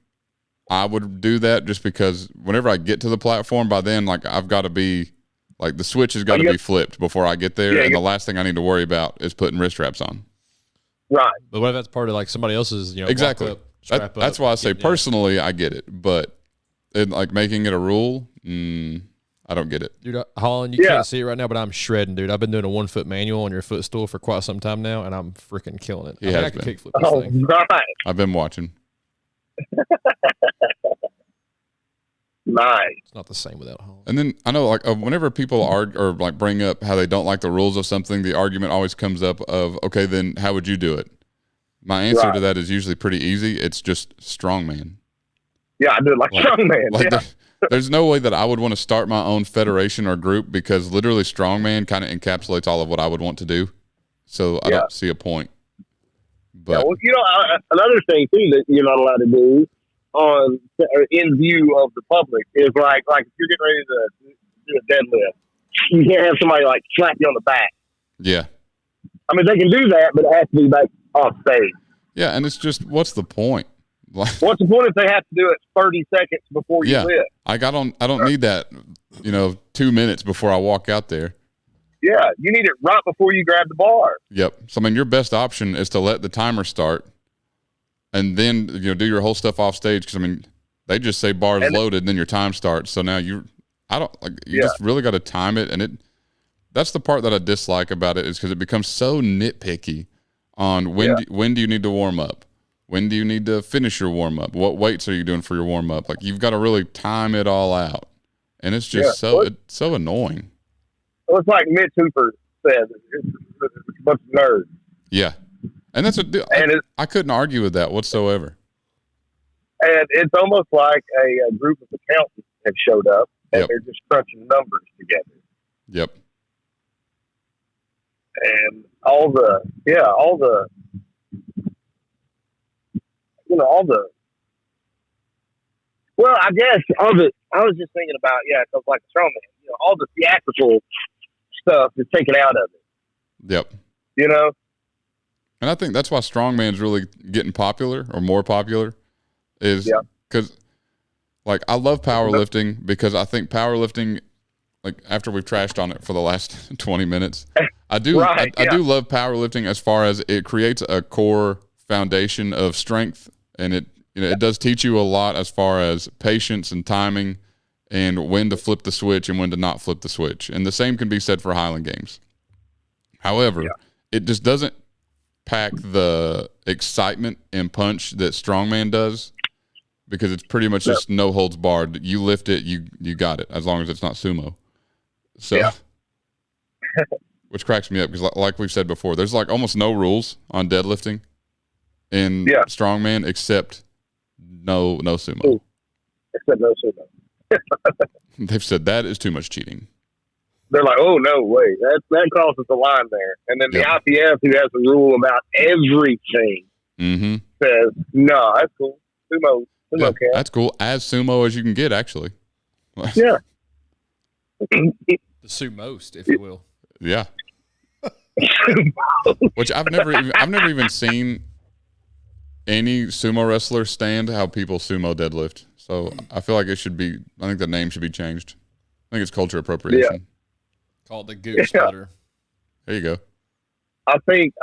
I would do that just because whenever I get to the platform, by then, like, I've got to be, like, the switch has got to be flipped before I get there, and the last thing I need to worry about is putting wrist straps on. Right. But what if that's part of, like, somebody else's, exactly. That's why I say personally, I get it, but like making it a rule, I don't get it. Dude, Holland, you can't see it right now, but I'm shredding, dude. I've been doing a 1 foot manual on your footstool for quite some time now, and I'm freaking killing it. I can kickflip this thing. Right. I've been watching. Nice. It's not the same without Holland. And then I know, like, whenever people argue or like bring up how they don't like the rules of something, the argument always comes up of, okay, then how would you do it? My answer to that is usually pretty easy. It's just strongman. Yeah, I do it like strongman. Like there's no way that I would want to start my own federation or group because literally strongman kind of encapsulates all of what I would want to do. So I don't see a point. But well, another thing too that you're not allowed to do on in view of the public is like if you're getting ready to do a deadlift, you can't have somebody like slap you on the back. yeah. I mean, they can do that, but it has to be back off stage. Yeah, and it's just, what's the point? Like, What's the point if they have to do it 30 seconds before you lift? I don't need that, 2 minutes before I walk out there. Yeah, you need it right before you grab the bar. Yep. So, I mean, your best option is to let the timer start and then, do your whole stuff off stage. Because, I mean, they just say bars loaded and then your time starts. So now you just really got to time it. And that's the part that I dislike about it, is because it becomes so nitpicky on when do you need to warm up? When do you need to finish your warm up? What weights are you doing for your warm up? Like, you've got to really time it all out. And it's just it's so annoying. Well, it's like Mitch Hooper said, it's a bunch of nerds. Yeah. And I couldn't argue with that whatsoever. And it's almost like a group of accountants have showed up, and they're just crunching numbers together. Yep. And all the well, I guess I was just thinking about, because like a strongman, all the theatrical stuff is taken out of it. Yep. And I think that's why strongman's really getting popular, or more popular, is because, like, I love powerlifting, because I think powerlifting, like, after we've trashed on it for the last 20 minutes, I do love powerlifting as far as it creates a core foundation of strength, and it does teach you a lot as far as patience and timing and when to flip the switch and when to not flip the switch. And the same can be said for Highland Games. However, it just doesn't pack the excitement and punch that strongman does, because it's pretty much just no holds barred. You lift it, you got it, as long as it's not sumo. So, which cracks me up, because like we've said before, there's like almost no rules on deadlifting in strongman except no sumo. Except no sumo. They've said that is too much cheating. They're like, oh no, wait, that crosses the line there. And then the IPF, who has a rule about everything, says, no, that's cool. Sumo can. That's cool. As sumo as you can get, actually. Yeah. The sumost, if you will. Yeah. Which I've never even seen any sumo wrestler stand how people sumo deadlift. So I feel like I think the name should be changed. I think it's culture appropriation. Yeah. Called the goose splitter. There you go. I think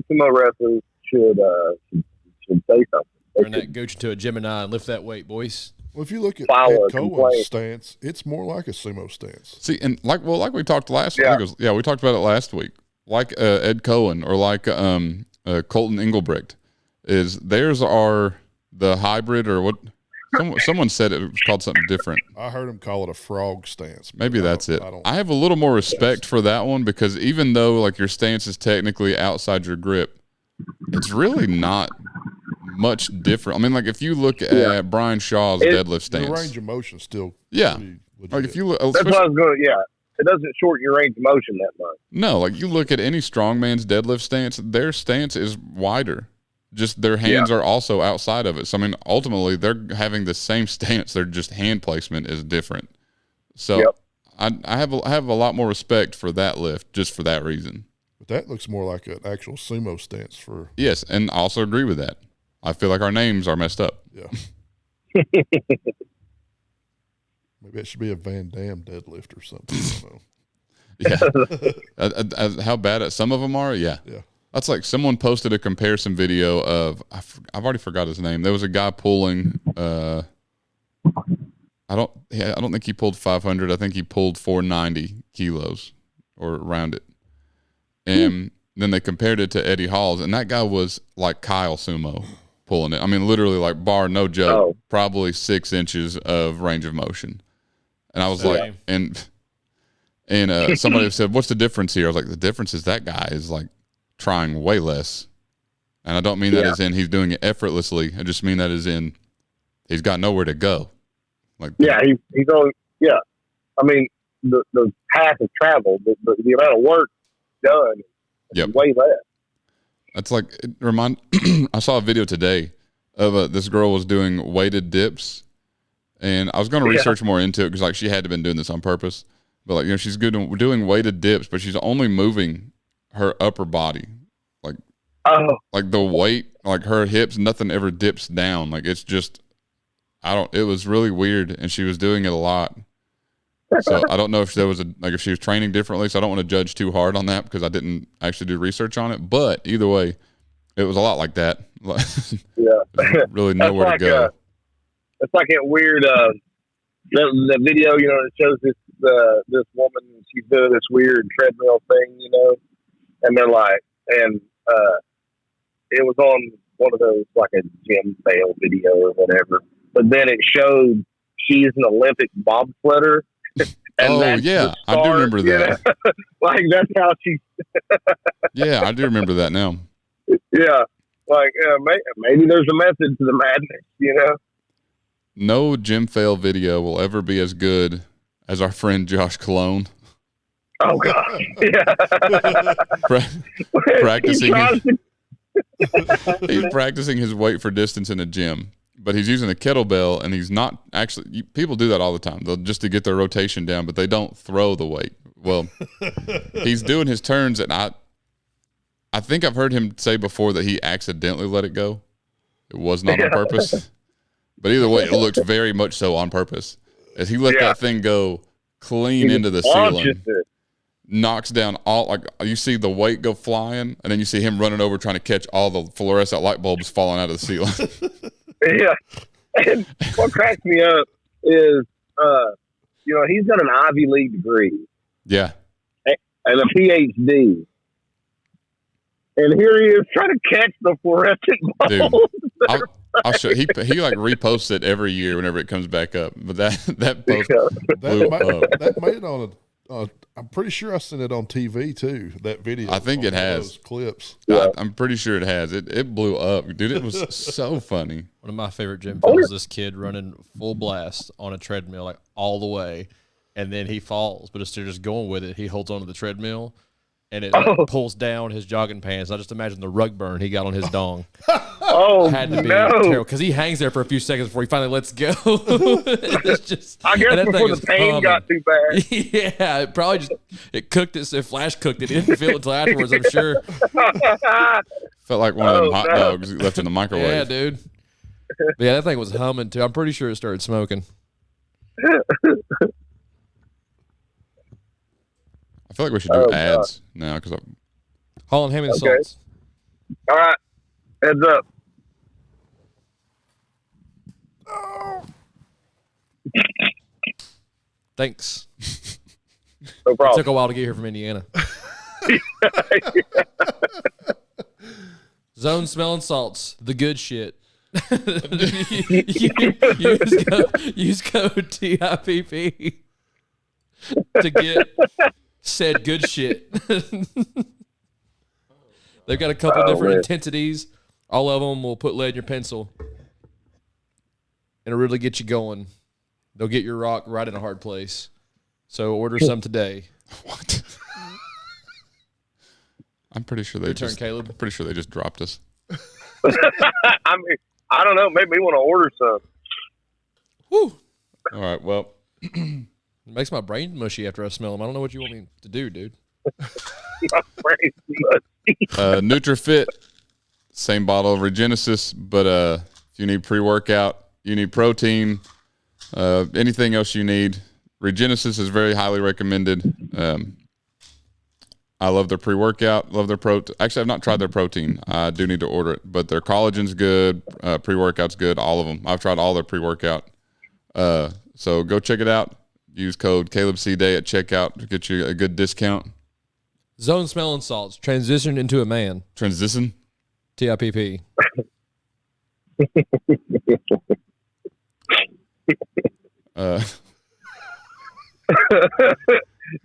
sumo wrestlers should say something. Turn that gooch into a Gemini and lift that weight, boys. Well, if you look at Ed Cohen's stance, it's more like a sumo stance. See, and like we talked last week. We talked about it last week. Like Ed Cohen, or like Colton Engelbrecht, theirs are the hybrid, or what? Someone said it was called something different. I heard him call it a frog stance. Maybe that's it. I have a little more respect for that one, because even though like your stance is technically outside your grip, it's really not much different. I mean, like if you look at Brian Shaw's deadlift stance, the range of motion still like if you look, that's what I was going to it doesn't shorten your range of motion that much. No, like you look at any strongman's deadlift stance, their stance is wider. Just their hands are also outside of it. So I mean, ultimately they're having the same stance. They're just hand placement is different. So I have a lot more respect for that lift just for that reason. But that looks more like an actual sumo stance for. Yes, and I also agree with that. I feel like our names are messed up. Yeah. Maybe it should be a Van Damme deadlift or something. I don't know. Yeah. How bad some of them are. Yeah. Yeah. That's like someone posted a comparison video of, I've already forgot his name. There was a guy pulling, I don't think he pulled 500. I think he pulled 490 kilos or around it. And then they compared it to Eddie Hall's, and that guy was like Kyle Sumo pulling it. I mean, literally like bar, no joke, probably 6 inches of range of motion. And I was like, and somebody said, what's the difference here? I was like, the difference is that guy is like trying way less. And I don't mean that as in he's doing it effortlessly. I just mean that as in he's got nowhere to go. Like he's on. Yeah, I mean the path of travel, the amount of work done is way less. It's like I saw a video today of this girl was doing weighted dips, and I was going to research more into it because like she had to have been doing this on purpose. But like, you know, she's good doing weighted dips, but she's only moving her upper body, like the weight, like her hips, nothing ever dips down. Like it's just, it was really weird, and she was doing it a lot. So I don't know if there was if she was training differently. So I don't want to judge too hard on that because I didn't actually do research on it. But either way, it was a lot like that. Yeah, really nowhere to go. It's like that weird the video, you know, it shows this woman, she's doing this weird treadmill thing, you know, and they're like, and it was on one of those like a gym fail video or whatever, but then it showed she's an Olympic bobsledder. And yeah, I do remember that. You know? Like that's how she. Yeah, I do remember that now. Yeah, like maybe there's a method to the madness, you know. No gym fail video will ever be as good as our friend Josh Cologne. Oh gosh, yeah. Practicing. He's practicing his weight for distance in a gym, but he's using a kettlebell, and he's not actually. People do that all the time. They'll just to get their rotation down, but they don't throw the weight. Well, he's doing his turns, and I think I've heard him say before that he accidentally let it go. It was not on purpose. But either way, it looks very much so on purpose. As he let that thing go clean into the ceiling, knocks down all, like you see the weight go flying, and then you see him running over trying to catch all the fluorescent light bulbs falling out of the ceiling. Yeah. And what cracks me up is, you know, he's got an Ivy League degree. Yeah. And a PhD. And here he is trying to catch the fluorescent bulbs. Dude, I'll show. He like reposts it every year whenever it comes back up. But that post blew up. That made it on I'm pretty sure I seen it on TV too. That video. I think it has those clips. Yeah. I'm pretty sure it has. It blew up, dude. It was so funny. One of my favorite gym fails is this kid running full blast on a treadmill, like all the way, and then he falls. But instead of just going with it, he holds onto the treadmill, and it pulls down his jogging pants. I just imagine the rug burn he got on his dong. Had to be terrible because he hangs there for a few seconds before he finally lets go. It's just, I guess before the pain got too bad. Yeah, it probably just cooked it. It flash cooked it. He didn't feel it until afterwards, I'm sure. Felt like one of them hot dogs left in the microwave. Yeah, dude. But yeah, that thing was humming too. I'm pretty sure it started smoking. I feel like we should do ads now because Holland, hand me the salts. All right, heads up. Thanks. No It problem. took a while to get here from Indiana. Zone smelling salts, the good shit. use code TIPP to get said good shit. They've got a couple different intensities. All of them will put lead in your pencil. And it'll really get you going. They'll get your rock right in a hard place. So order some today. What? I'm pretty sure they Caleb. I'm pretty sure they just dropped us. I mean, I don't know. Maybe we want to order some. Woo. All right. Well, it makes my brain mushy after I smell them. I don't know what you want me to do, dude. NutriFit, same bottle of Regenesis, but if you need pre-workout, you need protein, anything else you need, Regenesis is very highly recommended. I love their pre-workout, love their protein. Actually, I've not tried their protein. I do need to order it, but their collagen's good, pre-workout's good, all of them. I've tried all their pre-workout. So go check it out. Use code CalebCDay at checkout to get you a good discount. Zone smelling salts. Transition into a man. Transition? TIPP.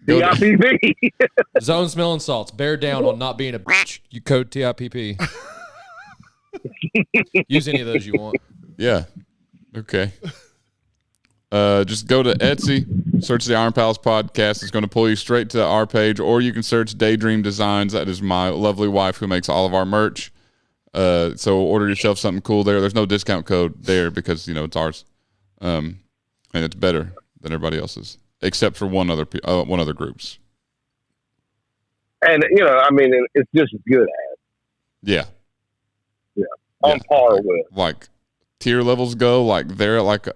TIPP. Zone smelling salts. Bear down on not being a bitch. You code TIPP. Use any of those you want. Yeah. Okay. Just go to Etsy, search the Iron Palace podcast. It's going to pull you straight to our page, or you can search Daydream Designs. That is my lovely wife who makes all of our merch. So order yourself something cool there. There's no discount code there because, it's ours. And it's better than everybody else's, except for one other group's. And, it's just as good as. Yeah. Yeah. On par with. Like tier levels go, like they're at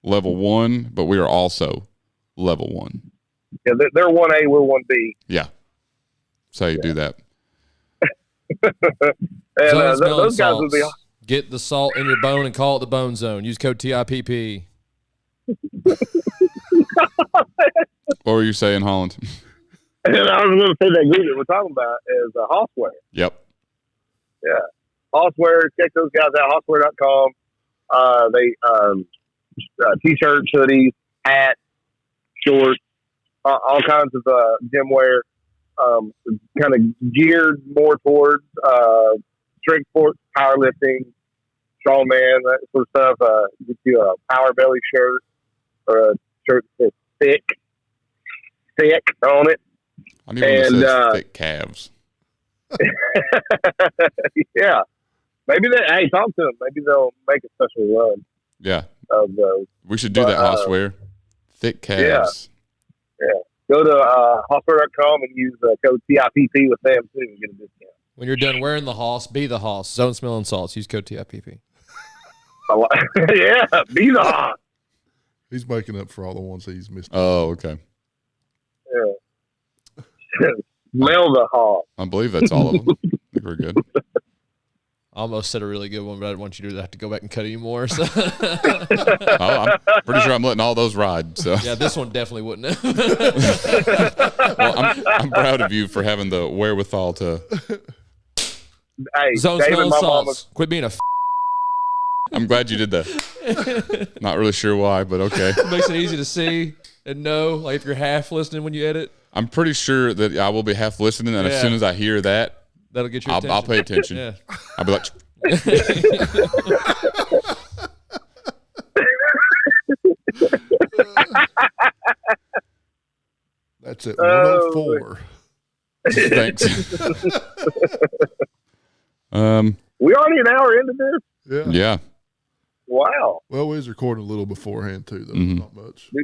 level 1, but we are also level 1. Yeah, they're 1A, we're 1B. Yeah. That's how you do that. And those guys would be. Get the salt in your bone and call it the Bone Zone. Use code TIPP. What were you saying, Holland? And I was going to say that group that we're talking about is Hossware. Yep. Yeah. Hossware, check those guys out, hossware.com. They T-shirts, hoodies, hats, shorts, all kinds of gym wear, kind of geared more towards strength sports, powerlifting, strongman, that sort of stuff. Get you a power belly shirt or a shirt that's thick on it. I need one that says thick calves. Yeah. Maybe talk to them. Maybe they'll make a special run. Yeah. Of those. We should do that, Hossware. Thick calves. Yeah. Go to hossware.com and use code TIPP with them too and get a discount. When you're done wearing the Hoss, be the Hoss. Zone Smelling Salts. Use code TIPP. Yeah, be the Hoss. He's making up for all the ones he's missed. Oh, okay. Yeah. Smell the Hoss. I believe that's all of them. I think we're good. I almost said a really good one, but I didn't want you to have to go back and cut anymore. So. I'm pretty sure I'm letting all those ride. So yeah, this one definitely wouldn't have. Well, I'm proud of you for having the wherewithal to. Hey, Zone David, Smelling my Salts. mama. Quit being a I'm glad you did that. Not really sure why, but okay. It makes it easy to see and know, like if you're half listening when you edit. I'm pretty sure that I will be half listening, and as soon as I hear that, that'll get your attention. I'll pay attention. Yeah. I'll be like, That's it. 104. thanks. We already an hour into this? Yeah. Wow. Well, we was recording a little beforehand too, though. Mhm. Not much. Yeah.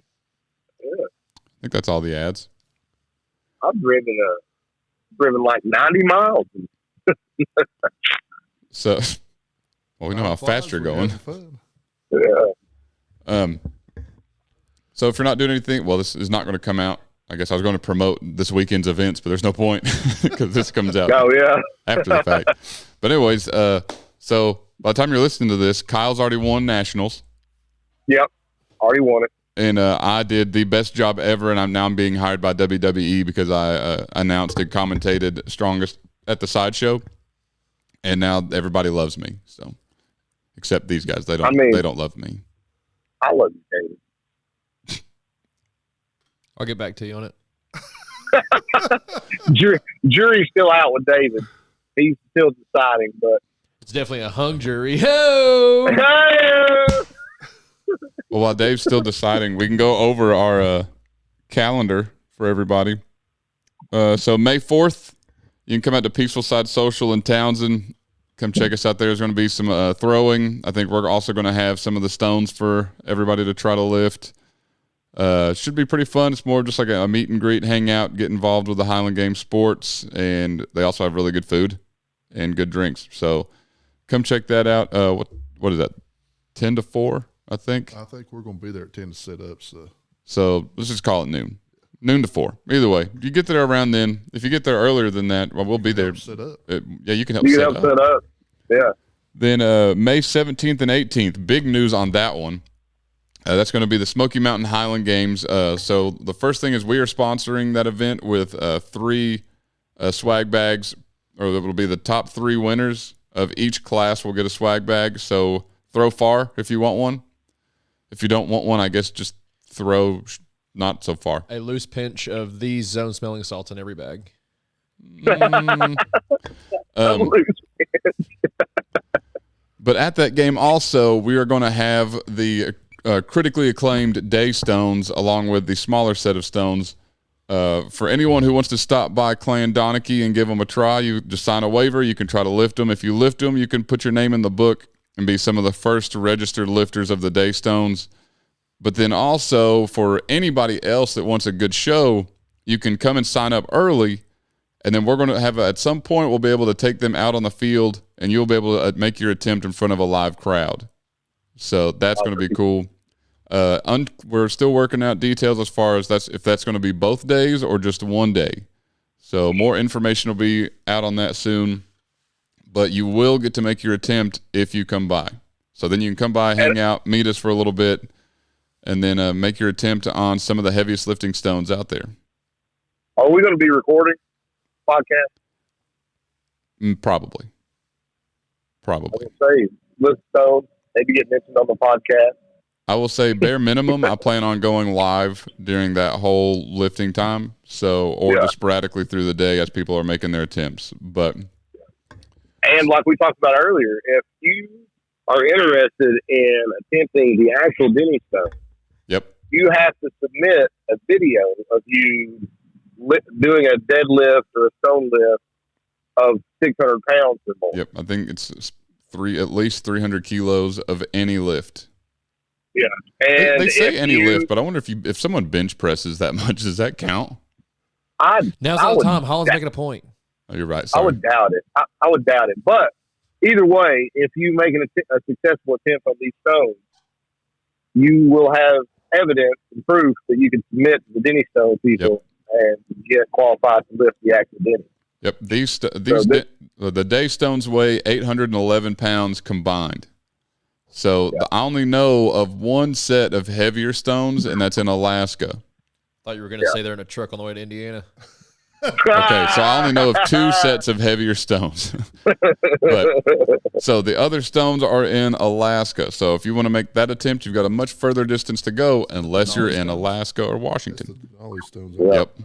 I think that's all the ads. I've driven like 90 miles. So, well, we know how fast you're going. Yeah. So if you're not doing anything, well, this is not going to come out. I guess I was going to promote this weekend's events, but there's no point because this comes out Oh, yeah. after the fact. But anyways, so by the time you're listening to this, Kyle's already won nationals. Yep. Already won it. And I did the best job ever, and I'm being hired by WWE because I announced and commentated strongest at the sideshow, and now everybody loves me. So, except these guys, they don't love me. I love you, David. I'll get back to you on it. Jury's still out with David. He's still deciding, but It's definitely a hung jury. Ho! Well, while Dave's still deciding, we can go over our calendar for everybody. So May 4th, you can come out to Peaceful Side Social in Townsend. Come check us out there. There's going to be some throwing. I think we're also going to have some of the stones for everybody to try to lift. Should be pretty fun. It's more just like a meet and greet, hang out, get involved with the Highland Games sports, and they also have really good food and good drinks. So come check that out. What is that? 10 to 4, I think. I think we're going to be there at 10 to set up. So let's just call it noon. Noon to 4. Either way, you get there around then. If you get there earlier than that, well, we'll be there. Set up. Yeah, you can help you set can help set up. Yeah. Then May 17th and 18th, big news on that one. That's going to be the Smoky Mountain Highland Games. So the first thing is we are sponsoring that event with 3 swag bags, or that will be the top 3 winners of each class will get a swag bag. So throw far if you want one. If you don't want one, I guess just throw not so far. A loose pinch of these zone smelling salts in every bag. But at that game also, we are going to have the critically acclaimed day stones along with the smaller set of stones. For anyone who wants to stop by Clan Donachie and give them a try, you just sign a waiver. You can try to lift them. If you lift them, you can put your name in the book and be some of the first registered lifters of the day stones. But then also for anybody else that wants a good show, you can come and sign up early. And then we're going to have, at some point, we'll be able to take them out on the field and you'll be able to make your attempt in front of a live crowd. So that's going to be cool. We're still working out details as far as if that's going to be both days or just one day. So more information will be out on that soon, but you will get to make your attempt if you come by. So then you can come by, hang out, meet us for a little bit, and then make your attempt on some of the heaviest lifting stones out there. Are we going to be recording podcast? Probably. I would say lift stones, maybe get mentioned on the podcast. I will say bare minimum, I plan on going live during that whole lifting time. Just sporadically through the day as people are making their attempts. And like we talked about earlier, if you are interested in attempting the actual Denny stone, yep, you have to submit a video of you doing a deadlift or a stone lift of 600 pounds or more. Yep, I think it's at least 300 kilos of any lift. Yeah, and they say any lift, but I wonder if someone bench presses that much, does that count? Now's not the time. Holland's making a point. Oh, you're right. Sorry. I would doubt it. I would doubt it. But either way, if you make a successful attempt on these stones, you will have evidence and proof that you can submit to the Denny Stone people and get qualified to lift the actual Denny. Yep. The day stones weigh 811 pounds combined. So I only know of one set of heavier stones, and that's in Alaska. Thought you were going to say they're in a truck on the way to Indiana. Okay, so I only know of 2 sets of heavier stones. So the other stones are in Alaska. So if you want to make that attempt, you've got a much further distance to go unless you're in Alaska or Washington. All these stones. Yep.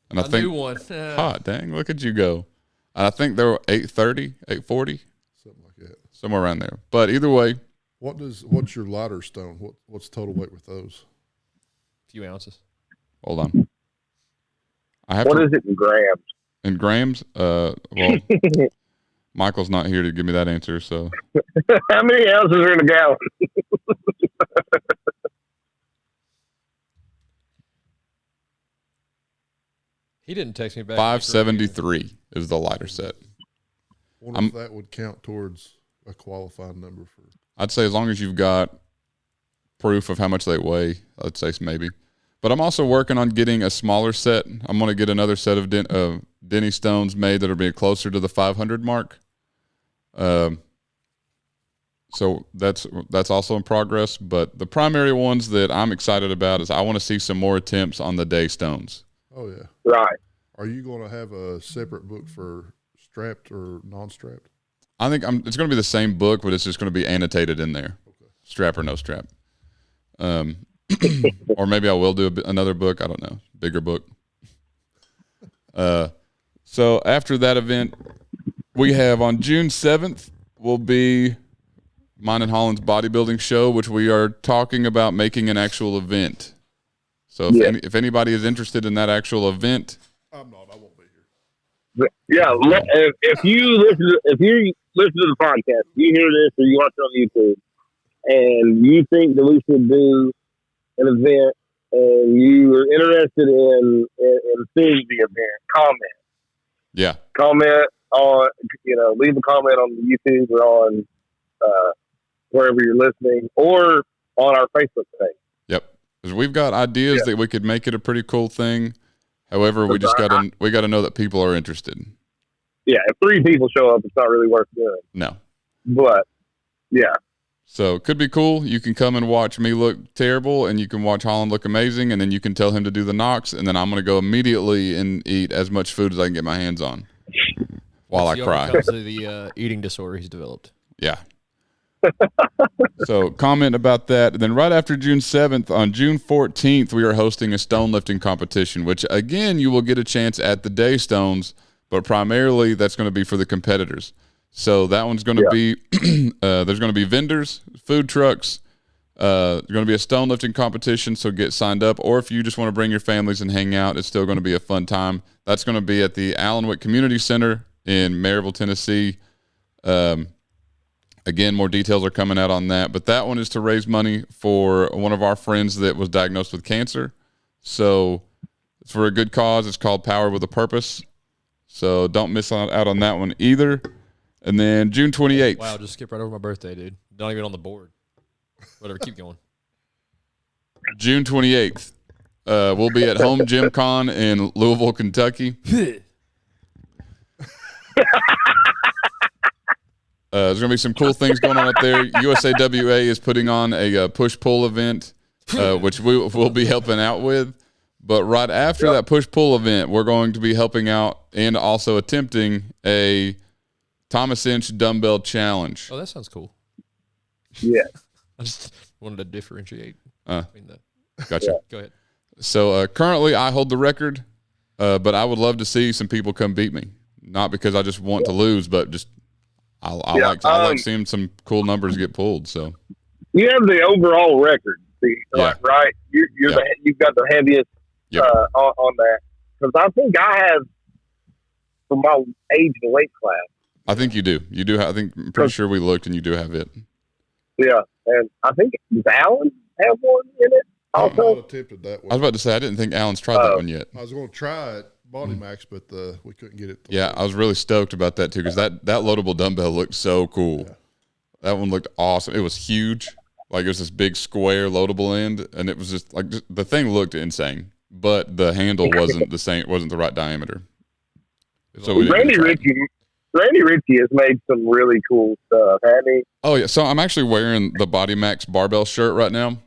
And I A think new one. hot dang, look at you go. And I think they were 830, 840, Something like that. somewhere around there. But either way, What's your lighter stone? What's total weight with those? A few ounces. hold on. What is it in grams? In grams? Well, Michael's not here to give me that answer, so. How many ounces are in a gallon? He didn't text me back. 573 is the lighter set. Wonder if that would count towards a qualifying number for. I'd say as long as you've got proof of how much they weigh, I'd say maybe. But I'm also working on getting a smaller set. I'm going to get another set of Denny stones made that'll be closer to the 500 mark. So that's also in progress. But the primary ones that I'm excited about is I want to see some more attempts on the day stones. Oh yeah, Right. Are you going to have a separate book for strapped or non-strapped? I think it's going to be the same book, but it's just going to be annotated in there, strap or no strap. Or maybe I will do another book. I don't know, bigger book. So after that event, we have on June 7th will be mine and Holland's bodybuilding show, which we are talking about making an actual event. So if anybody is interested in that actual event, I'm not. I won't be here. Yeah, if you listen to the podcast, you hear this or you watch it on YouTube, and you think that we should do an event, and you are interested in seeing the event, comment on, leave a comment on YouTube or on wherever you're listening, or on our Facebook page. Yep, because we've got ideas that we could make it a pretty cool thing. However, we just got to know that people are interested. Yeah, if 3 people show up, it's not really worth doing. No. But, yeah. So it could be cool. You can come and watch me look terrible, and you can watch Holland look amazing, and then you can tell him to do the knocks, and then I'm going to go immediately and eat as much food as I can get my hands on while I cry. Because of the eating disorder he's developed. Yeah. So comment about that. And then right after June 7th, on June 14th, we are hosting a stone lifting competition, which, again, you will get a chance at the day stones, but primarily that's going to be for the competitors. So that one's going to be there's going to be vendors, food trucks, There's going to be a stone lifting competition, so get signed up. Or if you just want to bring your families and hang out, it's still going to be a fun time. That's going to be at the Allenwick Community Center in Maryville, Tennessee. Again, more details are coming out on that. But that one is to raise money for one of our friends that was diagnosed with cancer. So it's for a good cause. It's called Power with a Purpose. So don't miss out on that one either. And then June 28th. Wow, just skip right over my birthday, dude. Not even on the board. Whatever, keep going. June 28th. We'll be at Home Gym Con in Louisville, Kentucky. There's going to be some cool things going on up there. USAWA is putting on a push-pull event, which we'll be helping out with. But right after that push-pull event, we're going to be helping out and also attempting a Thomas Inch dumbbell challenge. Oh, that sounds cool. Yeah. I just wanted to differentiate. Gotcha. Yeah. Go ahead. So currently I hold the record, but I would love to see some people come beat me. Not because I just want to lose, but just I like seeing some cool numbers get pulled. So you have the overall record, right? You've got the heaviest on that, because I think I have, for my age and weight class. I think you do. You do. I'm pretty sure we looked, and you do have it. Yeah, and I think does Alan have one in it also? I attempted that one. I was about to say I didn't think Alan's tried that one yet. I was going to try it, Body Max, but we couldn't get it. Yeah, I was really stoked about that too, because that loadable dumbbell looked so cool. Yeah. That one looked awesome. It was huge. Like, it was this big square loadable end, and it was just like the thing looked insane, but the handle wasn't the same. Wasn't the right diameter. So Randy Ritchie has made some really cool stuff, hasn't he? Oh yeah. So I'm actually wearing the Body Max barbell shirt right now,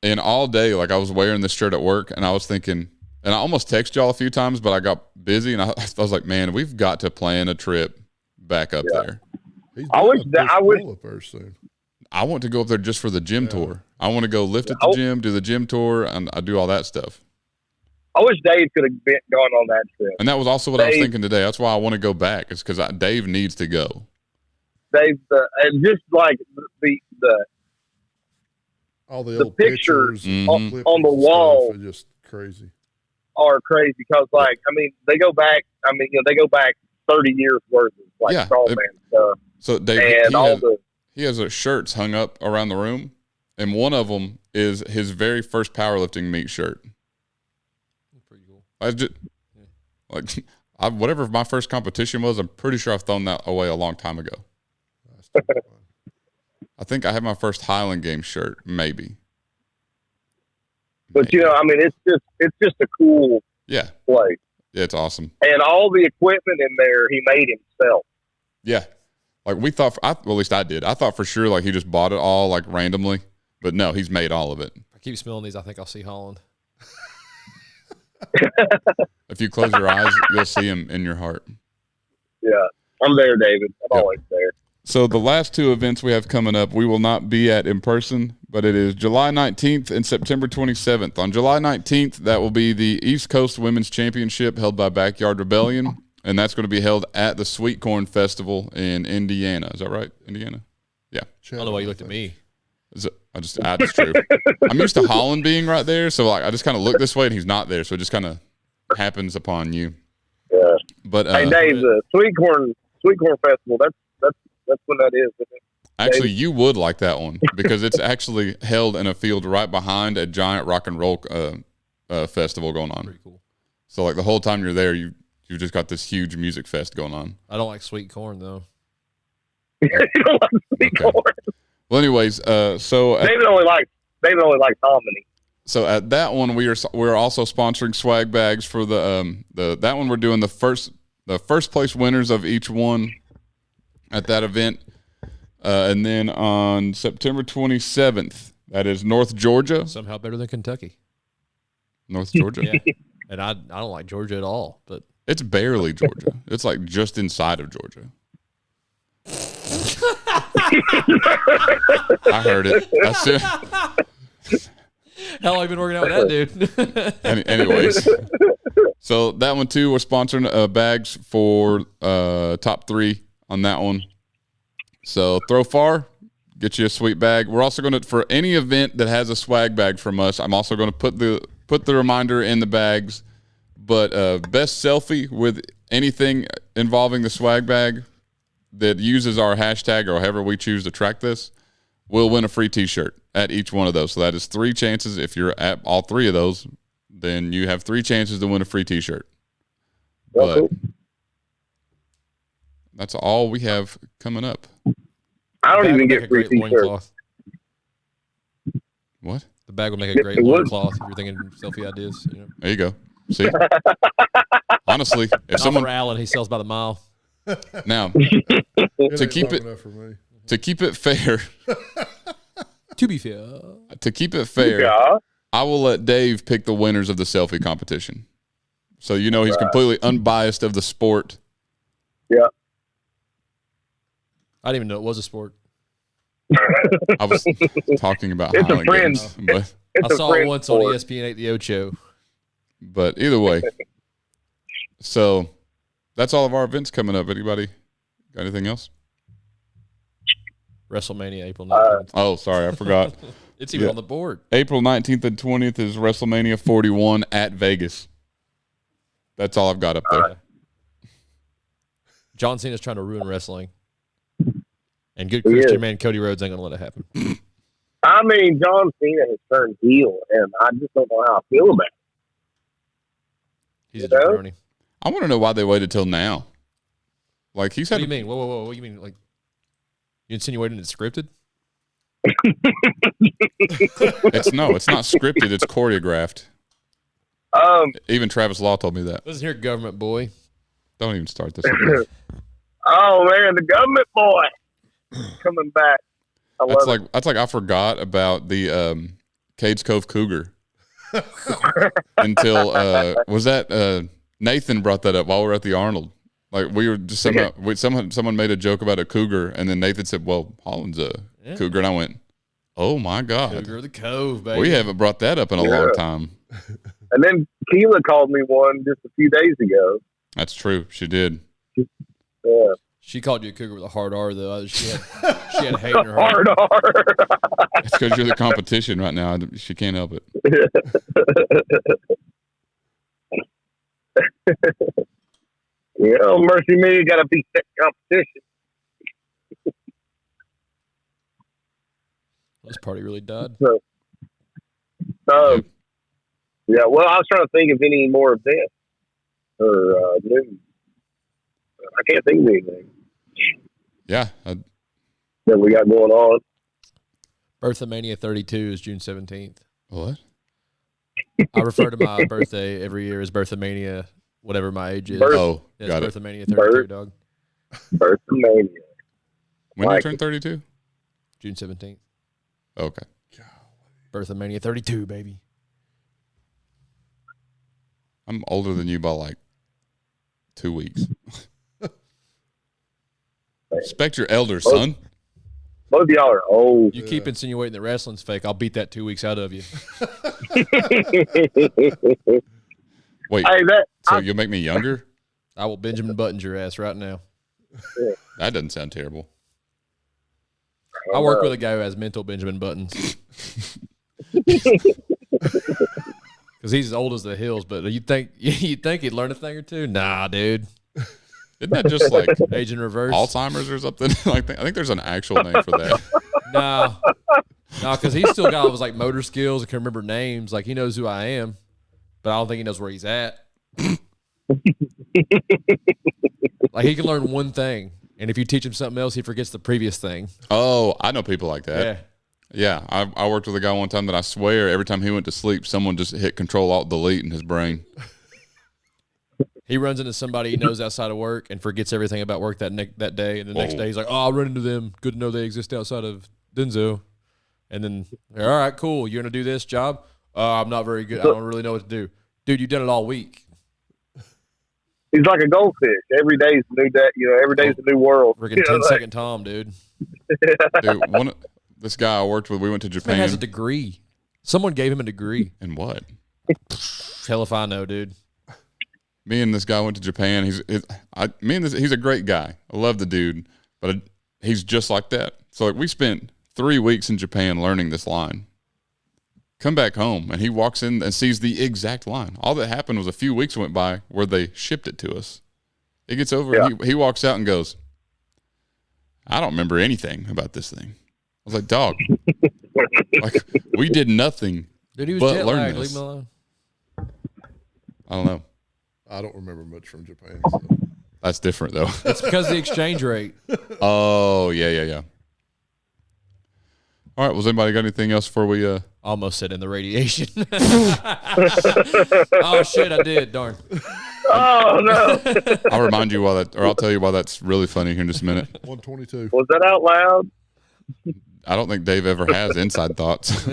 and all day, like, I was wearing this shirt at work, and I was thinking, and I almost texted y'all a few times, but I got busy, and I was like, man, we've got to plan a trip back up there. I wish up there soon. I want to go up there just for the gym tour. I want to go lift at the gym, do the gym tour, and I do all that stuff. I wish Dave could have gone on that trip. And that was also what I was thinking today. That's why I want to go back. It's because Dave needs to go. Dave, and just like all the old pictures on the wall are just crazy. Are crazy because, like, I mean, they go back. I mean, they go back 30 years worth of strongman stuff. So Dave, he has shirts hung up around the room, and one of them is his very first powerlifting meet shirt. Pretty cool. I just whatever my first competition was, I'm pretty sure I've thrown that away a long time ago. I think I have my first Highland Games shirt, maybe. But I mean, it's just a cool place. Yeah, it's awesome. And all the equipment in there, he made himself. Yeah. Like, we thought, at least I did. I thought for sure, like, he just bought it all, like, randomly. But no, he's made all of it. If I keep smelling these, I think I'll see Holland. If you close your eyes, you'll see him in your heart. Yeah. I'm there, David. I'm always there. So the last two events we have coming up, we will not be at in person, but it is July 19th and September 27th. On July 19th, that will be the East Coast Women's Championship held by Backyard Rebellion, and that's going to be held at the Sweet Corn Festival in Indiana. Is that right? Indiana? Yeah. I don't know why you looked at me. That's true. I'm used to Holland being right there, so, like, I just kind of look this way and he's not there, so it just kind of happens upon you. Yeah. But hey, Dave, the Sweet Corn Festival, that's when that is, isn't it? Actually, you would like that one because it's actually held in a field right behind a giant rock and roll festival going on. Pretty cool. So, like, the whole time you're there, you've just got this huge music fest going on. I don't like sweet corn, though. You don't like sweet corn. Well, anyways, so David only likes hominy. So at that one, we're also sponsoring swag bags for that one. We're doing the first place winners of each one at that event. And then on September 27th, that is North Georgia. Somehow better than Kentucky. North Georgia. Yeah. And I don't like Georgia at all, but it's barely Georgia. It's like just inside of Georgia. I heard it. How long have you been working out with that, dude? Anyways, so that one too, we're sponsoring bags for top 3 on that one. So throw far, Get you a sweet bag. We're also going to, for any event that has a swag bag from us, I'm also going to put the reminder in the bags. But best selfie with anything involving the swag bag that uses our hashtag or however we choose to track this will win a free T-shirt at each one of those. So that is 3 chances. If you're at all 3 of those, then you have 3 chances to win a free T-shirt. Well, But cool. that's all we have coming up. I don't Bag even would make get a free great T-shirts. loincloth. What? The bag would make a great it would. loincloth if you're thinking selfie ideas. You know? There you go. See? Honestly, if Not someone for Allen, he sells by the mile. now It ain't keep long it- enough for me. to keep it fair, To be fair, Yeah. I will let Dave pick the winners of the selfie competition. So you know he's completely unbiased of the sport. Yeah. I didn't even know it was a sport. I was talking about It's a Highland friend. Games, but I It's a saw it friend once on sport. ESPN 8 The Ocho. but either way. So that's all of our events coming up. Anybody got anything else? WrestleMania, April 19th. Oh, sorry, I forgot. It's even yeah. on the board. April 19th and 20th is WrestleMania 41 at Vegas. That's all I've got up there. John Cena's trying to ruin wrestling. And good He Christian is. man Cody Rhodes ain't going to let it happen. I mean, John Cena has turned heel, and I just don't know how I feel about it. He's a You know? jabroni. I want to know why they waited till now. Like he's What had do you mean? Whoa. What do you mean? Like, you insinuating it's scripted? it's not scripted, it's choreographed. Even Travis Law told me that. Listen here, government boy. Don't even start this again. Oh man, the government boy coming back. I love it. That's like I forgot about the Cades Cove Cougar until was that Nathan brought that up while we were at the Arnold. Like we were just someone made a joke about a cougar, and then Nathan said, "Well, Holland's a cougar," and I went, "Oh my god, Cougar of the Cove, baby. we haven't brought that up in a long time." And then Keela called me one just a few days ago. That's true. She did. Yeah. She called you a cougar with a hard R, though. She had hate in her heart. Hard R. It's because you're the competition right now. She can't help it. Mercy me, you got to beat that competition. This party really died. So, yeah, well, I was trying to think of any more events or news. I can't think of anything Yeah. that we got going on. Bertha Mania 32 is June 17th. What? I refer to my birthday every year as Bertha Mania, whatever my age is. Oh, Yeah, got it's it. Bertha Mania 32, dog. Berthamania. When Like you turn 32? June 17th. Okay. Bertha Mania 32, baby. I'm older than you by like 2 weeks. Respect your elders, son. Both of y'all are old. You keep insinuating that wrestling's fake, I'll beat that 2 weeks out of you. Wait, Hey, so you'll make me younger? I will Benjamin Buttons your ass right now. That doesn't sound terrible. I work with a guy who has mental Benjamin Buttons. Because he's as old as the hills, but you think he'd learn a thing or two? Nah, dude. Isn't that just like Age in reverse? Alzheimer's or something? Like I think there's an actual name for that. No, because he's still got all his like motor skills and can remember names. Like he knows who I am, but I don't think he knows where he's at. Like he can learn one thing, and if you teach him something else, he forgets the previous thing. Oh, I know people like that. Yeah. Yeah, I worked with a guy one time that I swear every time he went to sleep, someone just hit Control Alt Delete in his brain. He runs into somebody he knows outside of work and forgets everything about work that day. And the next day he's like, "Oh, I'll run into them. Good to know they exist outside of Denzo." And then, all right, cool. You're gonna do this job? I'm not very good. I don't really know what to do, dude. You've done it all week. He's like a goldfish. Every day's a new day. Every day's a new world. Freaking 10-second Tom, dude. Dude, this guy I worked with, we went to This man Japan. has a degree. Someone gave him a degree. And what? Hell if I know, dude. Me and this guy went to Japan. He's a great guy. I love the dude, but he's just like that. So like we spent 3 weeks in Japan learning this line. Come back home, and he walks in and sees the exact line. All that happened was a few weeks went by where they shipped it to us. He gets over and he walks out and goes, I don't remember anything about this thing. I was like, dog, like we did nothing. Dude, he was but jet learn lagged. this. Leave him alone. I don't know. I don't remember much from Japan. So. That's different though. It's because of the exchange rate. Oh, yeah. All right. Was anybody got anything else before we Almost said in the radiation. Oh shit, I did. Darn. Oh no! I'll remind you I'll tell you why that's really funny here in just a minute. 122. Was that out loud? I don't think Dave ever has inside thoughts.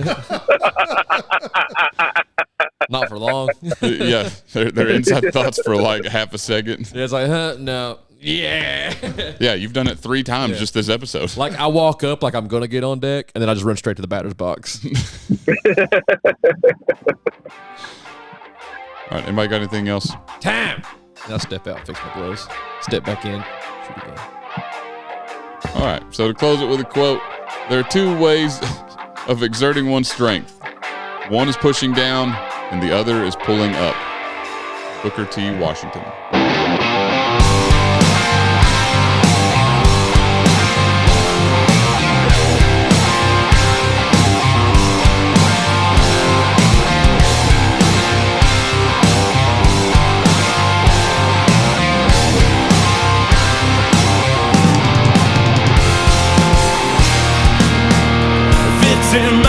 Not for long. Yeah, they're inside thoughts for like half a second. Yeah, it's like, no. Yeah. Yeah, you've done it 3 times just this episode. Like I walk up like I'm gonna get on deck, and then I just run straight to the batter's box. All right, anybody got anything else? Time. Now step out, fix my gloves. Step back in. Shoot again. All right, so to close it with a quote, there are 2 ways of exerting one's strength. One is pushing down, and the other is pulling up. Booker T. Washington. Fits in